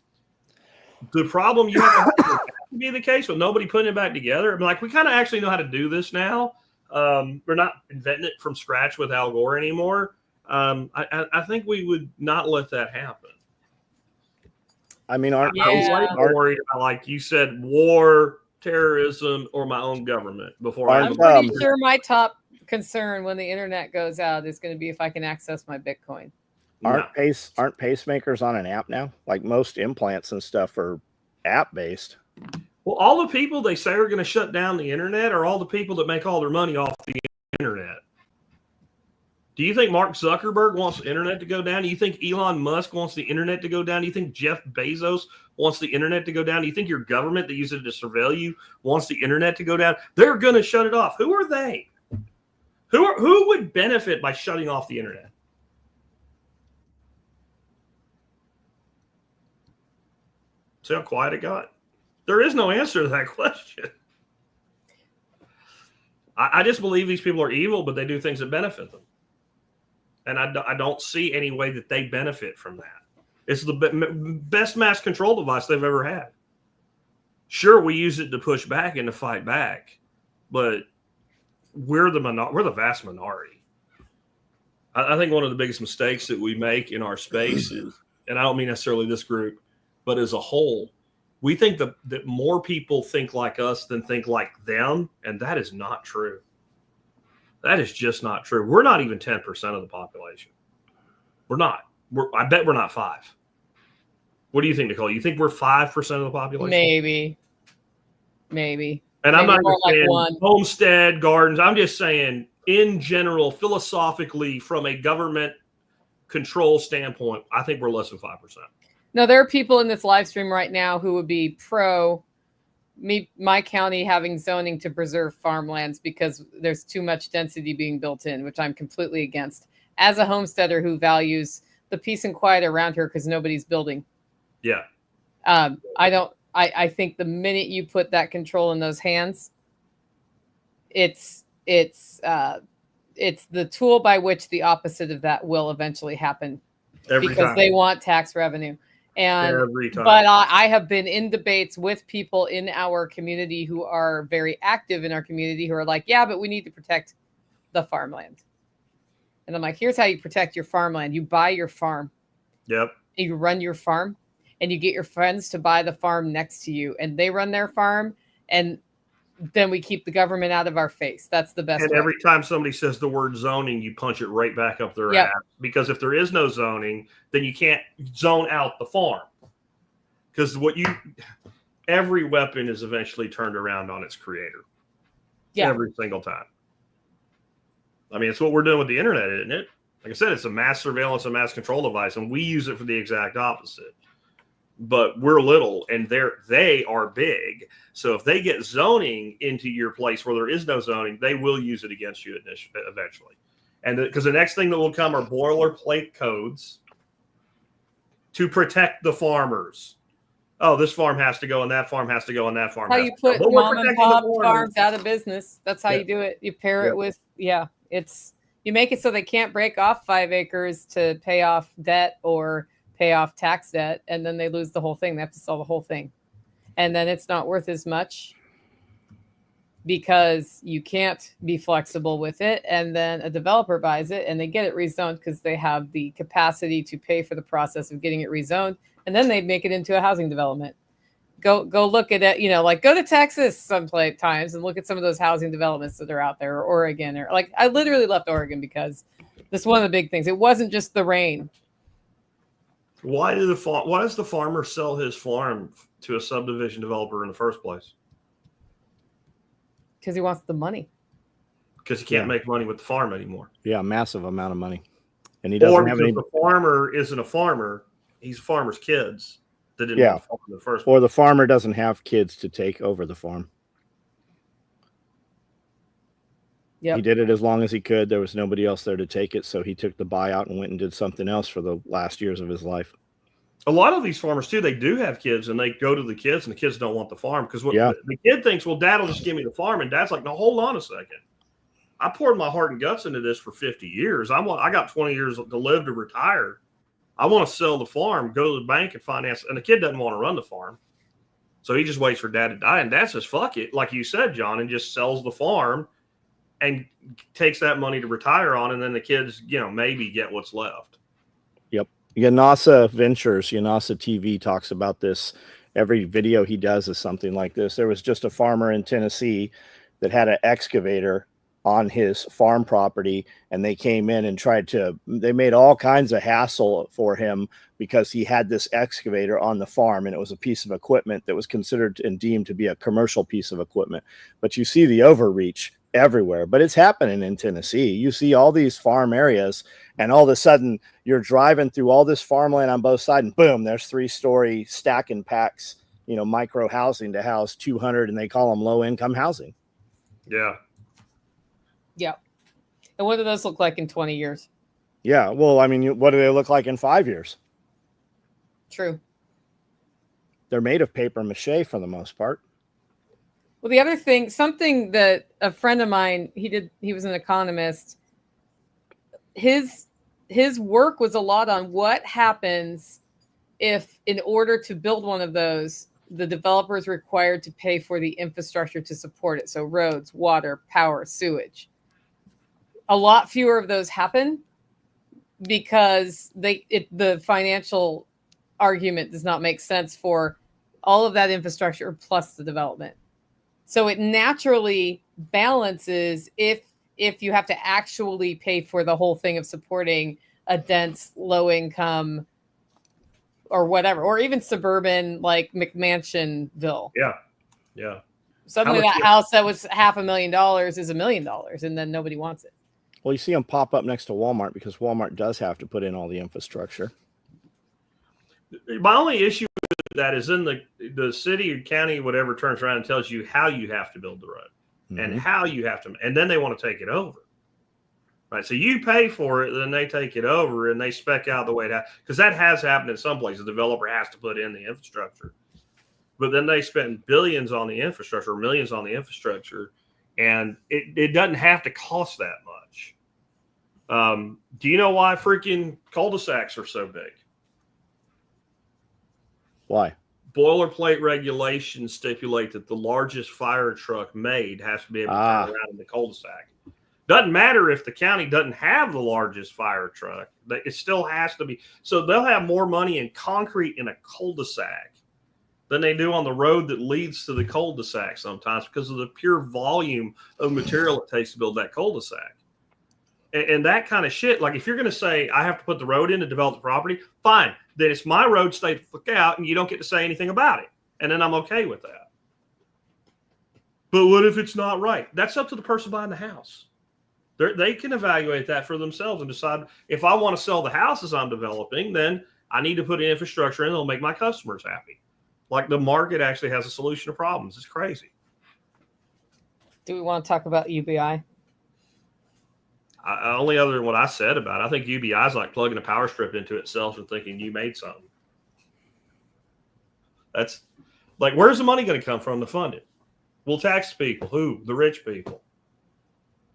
The problem you have to be the case with nobody putting it back together. I mean, like we kind of actually know how to do this now. We're not inventing it from scratch with Al Gore anymore. I think we would not let that happen. I mean, I'm way more worried about, like you said, war, terrorism, or my own government before. I'm pretty sure my top concern when the internet goes out is going to be if I can access my Bitcoin. Aren't pacemakers on an app now? Like most implants and stuff are app based. Well, all the people they say are going to shut down the internet are all the people that make all their money off the internet. Do you think Mark Zuckerberg wants the internet to go down? Do you think Elon Musk wants the internet to go down? Do you think Jeff Bezos wants the internet to go down? Do you think your government that uses it to surveil you wants the internet to go down? They're going to shut it off. Who are they? Who would benefit by shutting off the internet? See how quiet it got? There is no answer to that question. I just believe these people are evil, but they do things that benefit them. And I don't see any way that they benefit from that. It's the best mass control device they've ever had. Sure, we use it to push back and to fight back, but we're the vast minority. I think one of the biggest mistakes that we make in our space is, and I don't mean necessarily this group, but as a whole, we think that more people think like us than think like them, and that is not true. That is just not true. We're not even 10% of the population. We're not. I bet we're not 5. What do you think, Nicole? You think we're 5% of the population? Maybe. And I'm not even saying like homestead gardens. I'm just saying, in general, philosophically, from a government control standpoint, I think we're less than 5%. No, there are people in this live stream right now who would be pro my county having zoning to preserve farmlands because there's too much density being built in, which I'm completely against. As a homesteader who values the peace and quiet around here because nobody's building. Yeah. I think the minute you put that control in those hands, it's the tool by which the opposite of that will eventually happen. Because they want tax revenue. But I have been in debates with people in our community who are very active in our community who are like, yeah, but we need to protect the farmland. And I'm like, here's how you protect your farmland. You buy your farm. Yep. You run your farm and you get your friends to buy the farm next to you and they run their farm and then we keep the government out of our face. That's the best. And way. Every time somebody says the word zoning, you punch it right back up their ass. Because if there is no zoning, then you can't zone out the farm. Because every weapon is eventually turned around on its creator. Yeah. Every single time. I mean, it's what we're doing with the internet, isn't it? Like I said, it's a mass surveillance, a mass control device, and we use it for the exact opposite. But we're little and they are big. So if they get zoning into your place where there is no zoning, they will use it against you eventually. And because the next thing that will come are boilerplate codes to protect the farmers. Oh, this farm has to go and that farm has to go and that farm. How you put mom and pop farms out of business. That's how you do it. You pair it with, you make it so they can't break off 5 acres to pay off debt or pay off tax debt, and then they lose the whole thing. They have to sell the whole thing. And then it's not worth as much because you can't be flexible with it. And then a developer buys it and they get it rezoned because they have the capacity to pay for the process of getting it rezoned. And then they make it into a housing development. Go look at it, like go to Texas sometimes and look at some of those housing developments that are out there, or Oregon, or like I literally left Oregon because this is one of the big things. It wasn't just the rain. Why does the farmer sell his farm to a subdivision developer in the first place? Because he wants the money. Because he can't make money with the farm anymore. Yeah, massive amount of money. And he doesn't have any. The farmer isn't a farmer. He's a farmer's kids that didn't want to farm in the first place. Or the farmer doesn't have kids to take over the farm. He did it as long as he could. There was nobody else there to take it, so he took the buyout and went and did something else for the last years of his life. A lot of these farmers, too, they do have kids, and they go to the kids, and the kids don't want the farm. Because the kid thinks, well, Dad will just give me the farm, and Dad's like, no, hold on a second. I poured my heart and guts into this for 50 years. I got 20 years to live to retire. I want to sell the farm, go to the bank and finance. And the kid doesn't want to run the farm. So he just waits for Dad to die. And Dad says, fuck it, like you said, John, and just sells the farm and takes that money to retire on. And then the kids, maybe get what's left. Yep. Yanasa Ventures, Yanasa TV talks about this. Every video he does is something like this. There was just a farmer in Tennessee that had an excavator on his farm property, and they came in and they made all kinds of hassle for him because he had this excavator on the farm, and it was a piece of equipment that was considered and deemed to be a commercial piece of equipment. But you see the overreach everywhere, but it's happening in Tennessee. You see all these farm areas, and all of a sudden you're driving through all this farmland on both sides, and boom, there's 3-story stack and packs, micro housing to house 200, and they call them low income housing. Yeah. Yeah. And what do those look like in 20 years? Yeah. Well, I mean, what do they look like in 5 years? True. They're made of paper mache for the most part. Well, the other thing, something that a friend of mine, he was an economist. His work was a lot on what happens if, in order to build one of those, the developer is required to pay for the infrastructure to support it. So roads, water, power, sewage. A lot fewer of those happen because the financial argument does not make sense for all of that infrastructure plus the development. So it naturally balances if you have to actually pay for the whole thing of supporting a dense, low income or whatever, or even suburban like McMansionville. Yeah. Yeah. Suddenly that house that was $500,000 is $1 million, and then nobody wants it. Well, you see them pop up next to Walmart because Walmart does have to put in all the infrastructure. My only issue with that is in the city or county, whatever, turns around and tells you how you have to build the road and how you have to, and then they want to take it over. Right. So you pay for it, then they take it over and they spec out the way to, because that has happened in some places. The developer has to put in the infrastructure, but then they spend billions on the infrastructure, or millions on the infrastructure, and it doesn't have to cost that much. Do you know why freaking cul-de-sacs are so big? Why? Boilerplate regulations stipulate that the largest fire truck made has to be able to turn around in the cul-de-sac. Doesn't matter if the county doesn't have the largest fire truck. It still has to be. So they'll have more money in concrete in a cul-de-sac than they do on the road that leads to the cul-de-sac sometimes because of the pure volume of material it takes to build that cul-de-sac. And that kind of shit, like if you're going to say, I have to put the road in to develop the property, fine. Then it's my road, stay the fuck out, and you don't get to say anything about it. And then I'm okay with that. But what if it's not right? That's up to the person buying the house. They can evaluate that for themselves and decide if I want to sell the houses I'm developing, then I need to put in infrastructure in that'll make my customers happy. Like the market actually has a solution to problems. It's crazy. Do we want to talk about UBI? Only other than what I said about it, I think UBI is like plugging a power strip into itself and thinking you made something. That's like, where's the money going to come from to fund it? We'll tax people. Who? The rich people.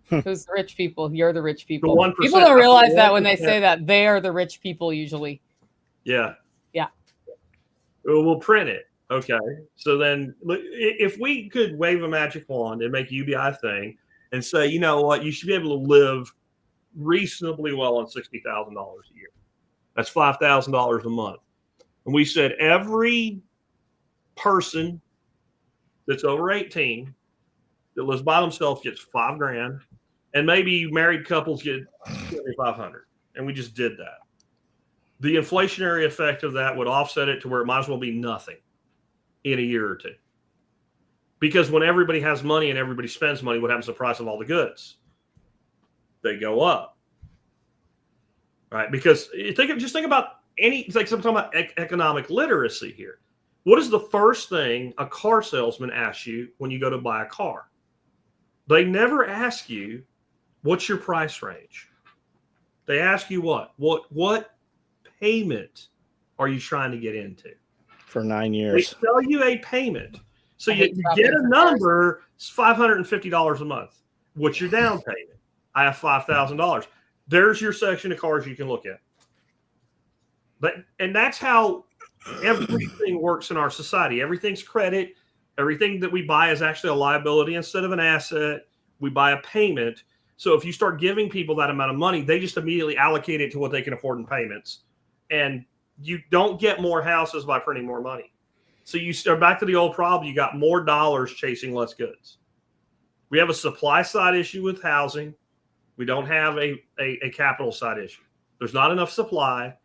Who's the rich people? You're the rich people. The 1%. People don't realize that when they say that. They are the rich people usually. Yeah. Yeah. We'll print it. Okay. So then if we could wave a magic wand and make UBI a thing and say, you know what, you should be able to live reasonably well on $60,000 a year. That's $5,000 a month. And we said every person that's over 18 that lives by themselves gets $5,000, and maybe married couples get $7,500, and we just did that. The inflationary effect of that would offset it to where it might as well be nothing in a year or two. Because when everybody has money and everybody spends money, what happens to the price of all the goods? They go up, right? Because just think about it's like I'm talking about economic literacy here. What is the first thing a car salesman asks you when you go to buy a car? They never ask you, what's your price range? They ask you what payment are you trying to get into? For 9 years. They tell you a payment. So you get a number, it's $550 a month. What's your down payment? I have $5,000. There's your section of cars you can look at. And that's how everything works in our society. Everything's credit. Everything that we buy is actually a liability instead of an asset. We buy a payment. So if you start giving people that amount of money, they just immediately allocate it to what they can afford in payments. And you don't get more houses by printing more money. So you start back to the old problem. You got more dollars chasing less goods. We have a supply side issue with housing. We don't have a capital side issue. There's not enough supply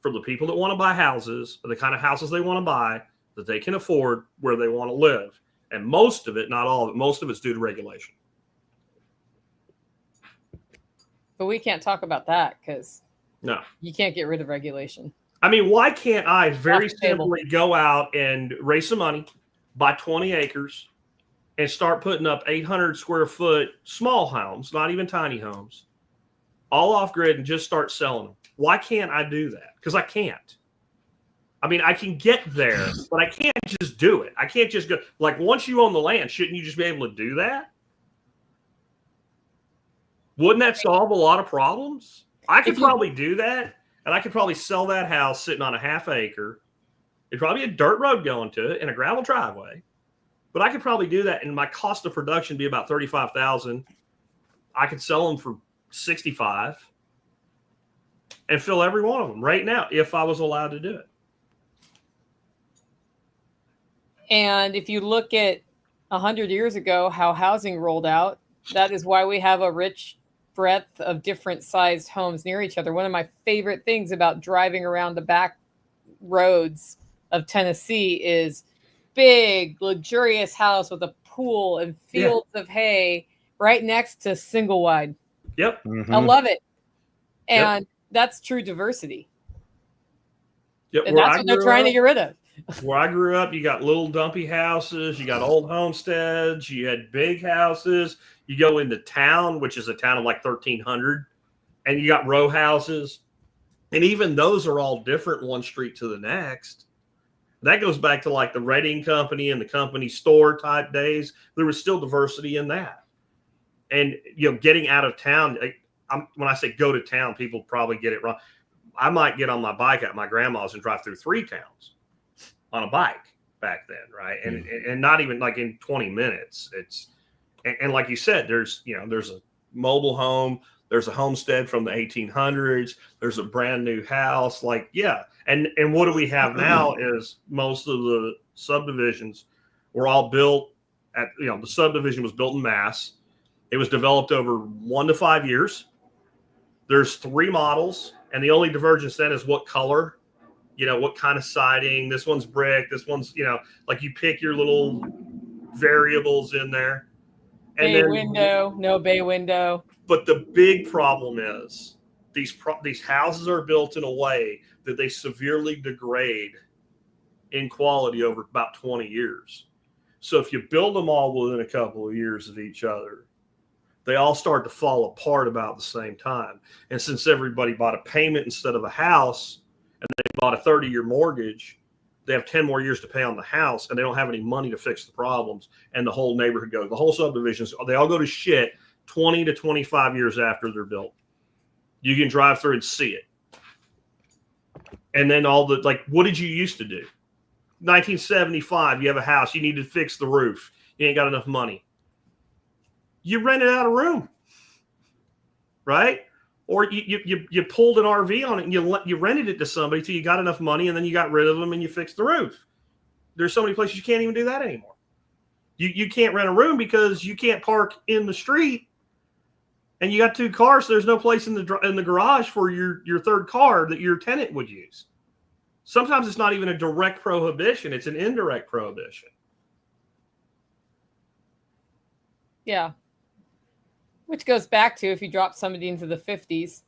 for the people that want to buy houses, or the kind of houses they want to buy that they can afford where they want to live. And most of it, not all of it, most of it's due to regulation. But we can't talk about that because no, you can't get rid of regulation. I mean, why can't I very simply go out and raise some money, buy 20 acres, and start putting up 800 square foot small homes, not even tiny homes, all off grid, and just start selling them? Why can't I do that? Because I can't. I mean, I can get there, but I can't just do it. I can't just go. Like, once you own the land, shouldn't you just be able to do that? Wouldn't that solve a lot of problems? I could probably do that, and I could probably sell that house sitting on a half acre. It'd probably be a dirt road going to it and a gravel driveway. But I could probably do that, and my cost of production be about $35,000. I could sell them for $65,000 and fill every one of them right now if I was allowed to do it. And if you look at 100 years ago, how housing rolled out, that is why we have a rich breadth of different sized homes near each other. One of my favorite things about driving around the back roads of Tennessee is big, luxurious house with a pool and fields of hay right next to single wide. Yep. Mm-hmm. I love it. And that's true diversity. Yep. And that's what they're trying to get rid of. Where I grew up, you got little dumpy houses, you got old homesteads, you had big houses. You go into town, which is a town of like 1,300, and you got row houses. And even those are all different one street to the next. That goes back to like the Reading Company and the company store type days. There was still diversity in that. And, you know, getting out of town, when I say go to town, people probably get it wrong. I might get on my bike at my grandma's and drive through 3 towns on a bike back then, right? And not even like in 20 minutes. And like you said, there's a mobile home, there's a homestead from the 1800s, there's a brand new house, and what do we have now is most of the subdivisions were all built at, the subdivision was built in mass. It was developed over 1 to 5 years. There's 3 models, and the only divergence then is what color, what kind of siding. This one's brick, this one's, like you pick your little variables in there. And bay window, no bay window. But the big problem is these houses are built in a way that they severely degrade in quality over about 20 years. So if you build them all within a couple of years of each other, they all start to fall apart about the same time. And since everybody bought a payment instead of a house, and they bought a 30-year mortgage, they have 10 more years to pay on the house, and they don't have any money to fix the problems. And the whole neighborhood goes, the whole subdivisions, they all go to shit 20 to 25 years after they're built. You can drive through and see it. And then what did you used to do? 1975, you have a house, you need to fix the roof. You ain't got enough money. You rented out a room, right? Or you pulled an RV on it and you rented it to somebody till you got enough money, and then you got rid of them and you fixed the roof. there's so many places you can't even do that anymore. You can't rent a room because you can't park in the street, and you got 2 cars, so there's no place in the garage for your third car that your tenant would use. Sometimes it's not even a direct prohibition; it's an indirect prohibition. Yeah. Which goes back to if you drop somebody into the 50s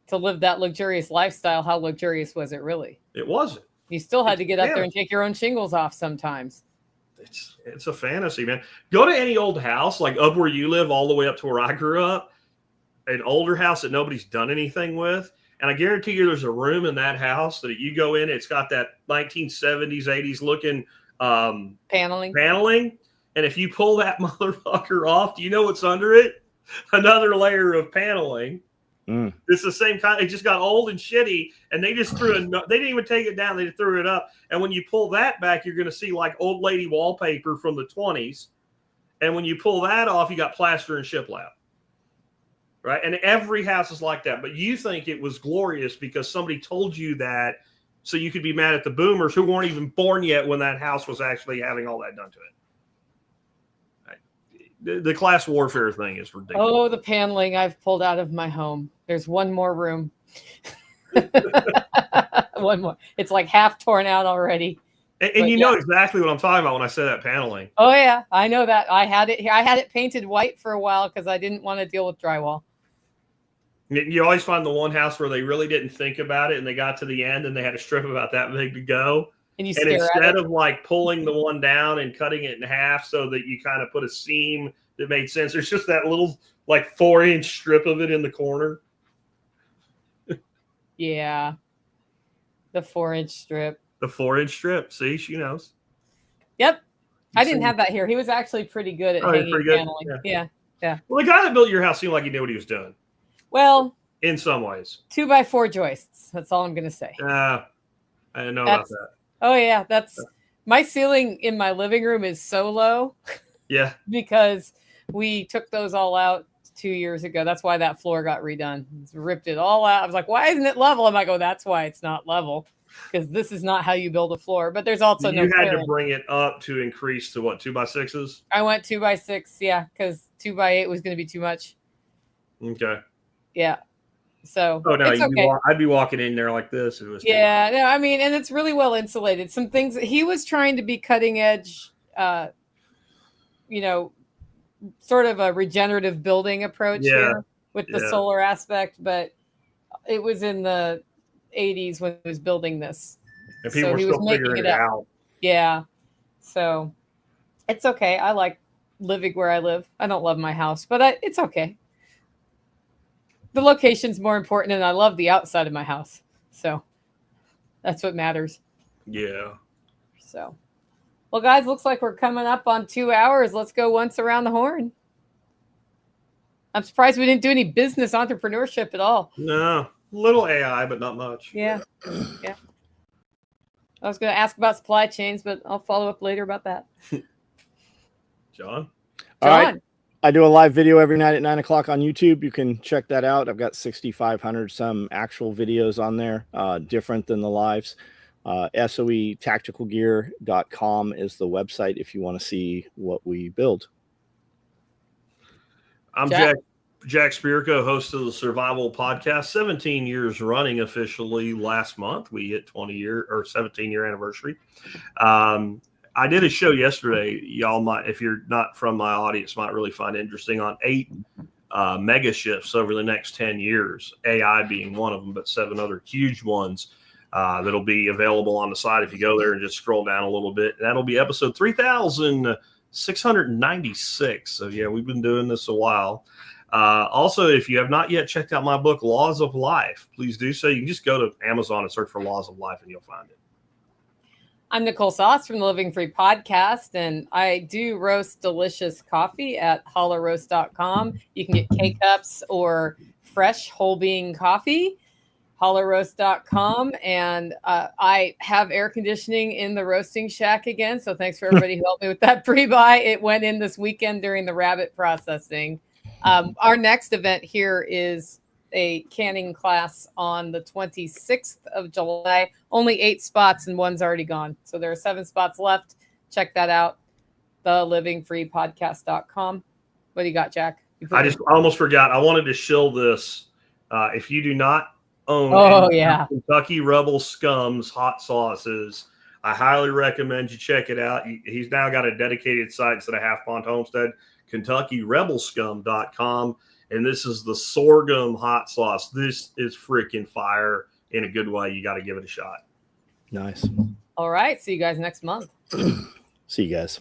to live that luxurious lifestyle, how luxurious was it really? It wasn't. You still had to get up there and take your own shingles off sometimes. It's a fantasy, man. Go to any old house, like up where you live, all the way up to where I grew up, an older house that nobody's done anything with. And I guarantee you there's a room in that house that you go in, it's got that 1970s, 80s looking paneling. And if you pull that motherfucker off, do you know what's under it? Another layer of paneling. It's the same kind. It just got old and shitty, and they just threw it. They didn't even take it down. They just threw it up. And when you pull that back, you're going to see like old lady wallpaper from the 20s. And when you pull that off, you got plaster and shiplap. Right? And every house is like that. But you think it was glorious because somebody told you that so you could be mad at the boomers who weren't even born yet when that house was actually having all that done to it. The class warfare thing is ridiculous. Oh, the paneling I've pulled out of my home. There's one more room. One more. It's like half torn out already. And you know exactly what I'm talking about when I say that paneling. Oh yeah, I know that. I had it painted white for a while because I didn't want to deal with drywall. You always find the one house where they really didn't think about it and they got to the end and they had a strip about that big to go. And instead of like pulling the one down and cutting it in half so that you kind of put a seam that made sense, there's just that little like 4-inch strip of it in the corner. Yeah. The 4-inch strip. The 4-inch strip. See, she knows. Yep. I didn't have that here. He was actually pretty good at hanging paneling. Yeah. Well, the guy that built your house seemed like he knew what he was doing. Well, in some ways. 2x4 joists. That's all I'm going to say. I didn't know about that. Oh yeah, my ceiling in my living room is so low. Yeah. Because we took those all out 2 years ago. That's why that floor got redone. It's ripped it all out. I was like, why isn't it level? I'm like, oh, that's why it's not level. Because this is not how you build a floor. But there's also you had to bring it up to increase to what, 2x6s? I went 2x6, yeah, because 2x8 was going to be too much. Okay. Yeah. So no, okay. I'd be walking in there like this. If it was no, I mean, and it's really well insulated. Some things he was trying to be cutting edge, sort of a regenerative building approach here with the solar aspect, but it was in the 80s when he was building this. And people were still figuring it out. Yeah. So it's okay. I like living where I live. I don't love my house, but it's okay. The location's more important, and I love the outside of my house. So that's what matters. Yeah. So, well, guys, looks like we're coming up on 2 hours. Let's go once around the horn. I'm surprised we didn't do any business entrepreneurship at all. No, little AI, but not much. Yeah. I was going to ask about supply chains, but I'll follow up later about that. John? All right. I do a live video every night at 9 o'clock on YouTube. You can check that out. I've got 6,500 some actual videos on there, different than the lives. SOEtacticalgear.com is the website if you want to see what we build. I'm Jack Spirko, host of the Survival Podcast, 17 years running officially last month. We hit 17-year anniversary. I did a show yesterday. Y'all might, if you're not from my audience, might really find interesting on 8 mega shifts over the next 10 years, AI being one of them, but 7 other huge ones that'll be available on the site if you go there and just scroll down a little bit. That'll be episode 3,696. So, yeah, we've been doing this a while. Also, if you have not yet checked out my book, Laws of Life, please do so. You can just go to Amazon and search for Laws of Life and you'll find it. I'm Nicole Sauce from the Living Free Podcast, and I do roast delicious coffee at hollowroast.com. You can get K-Cups or fresh whole bean coffee, hollowroast.com. And I have air conditioning in the roasting shack again, so thanks for everybody who helped me with that pre-buy. It went in this weekend during the rabbit processing. Our next event here is a canning class on the 26th of July. Only 8 spots and one's already gone. So there are 7 spots left. Check that out. thelivingfreepodcast.com. What do you got, Jack? I almost forgot. I wanted to shill this. If you do not own Kentucky Rebel Scum's hot sauces, I highly recommend you check it out. He's now got a dedicated site instead of Half Pond Homestead, KentuckyRebelScum.com. And this is the sorghum hot sauce. This is freaking fire in a good way. You got to give it a shot. Nice. All right. See you guys next month. See you guys.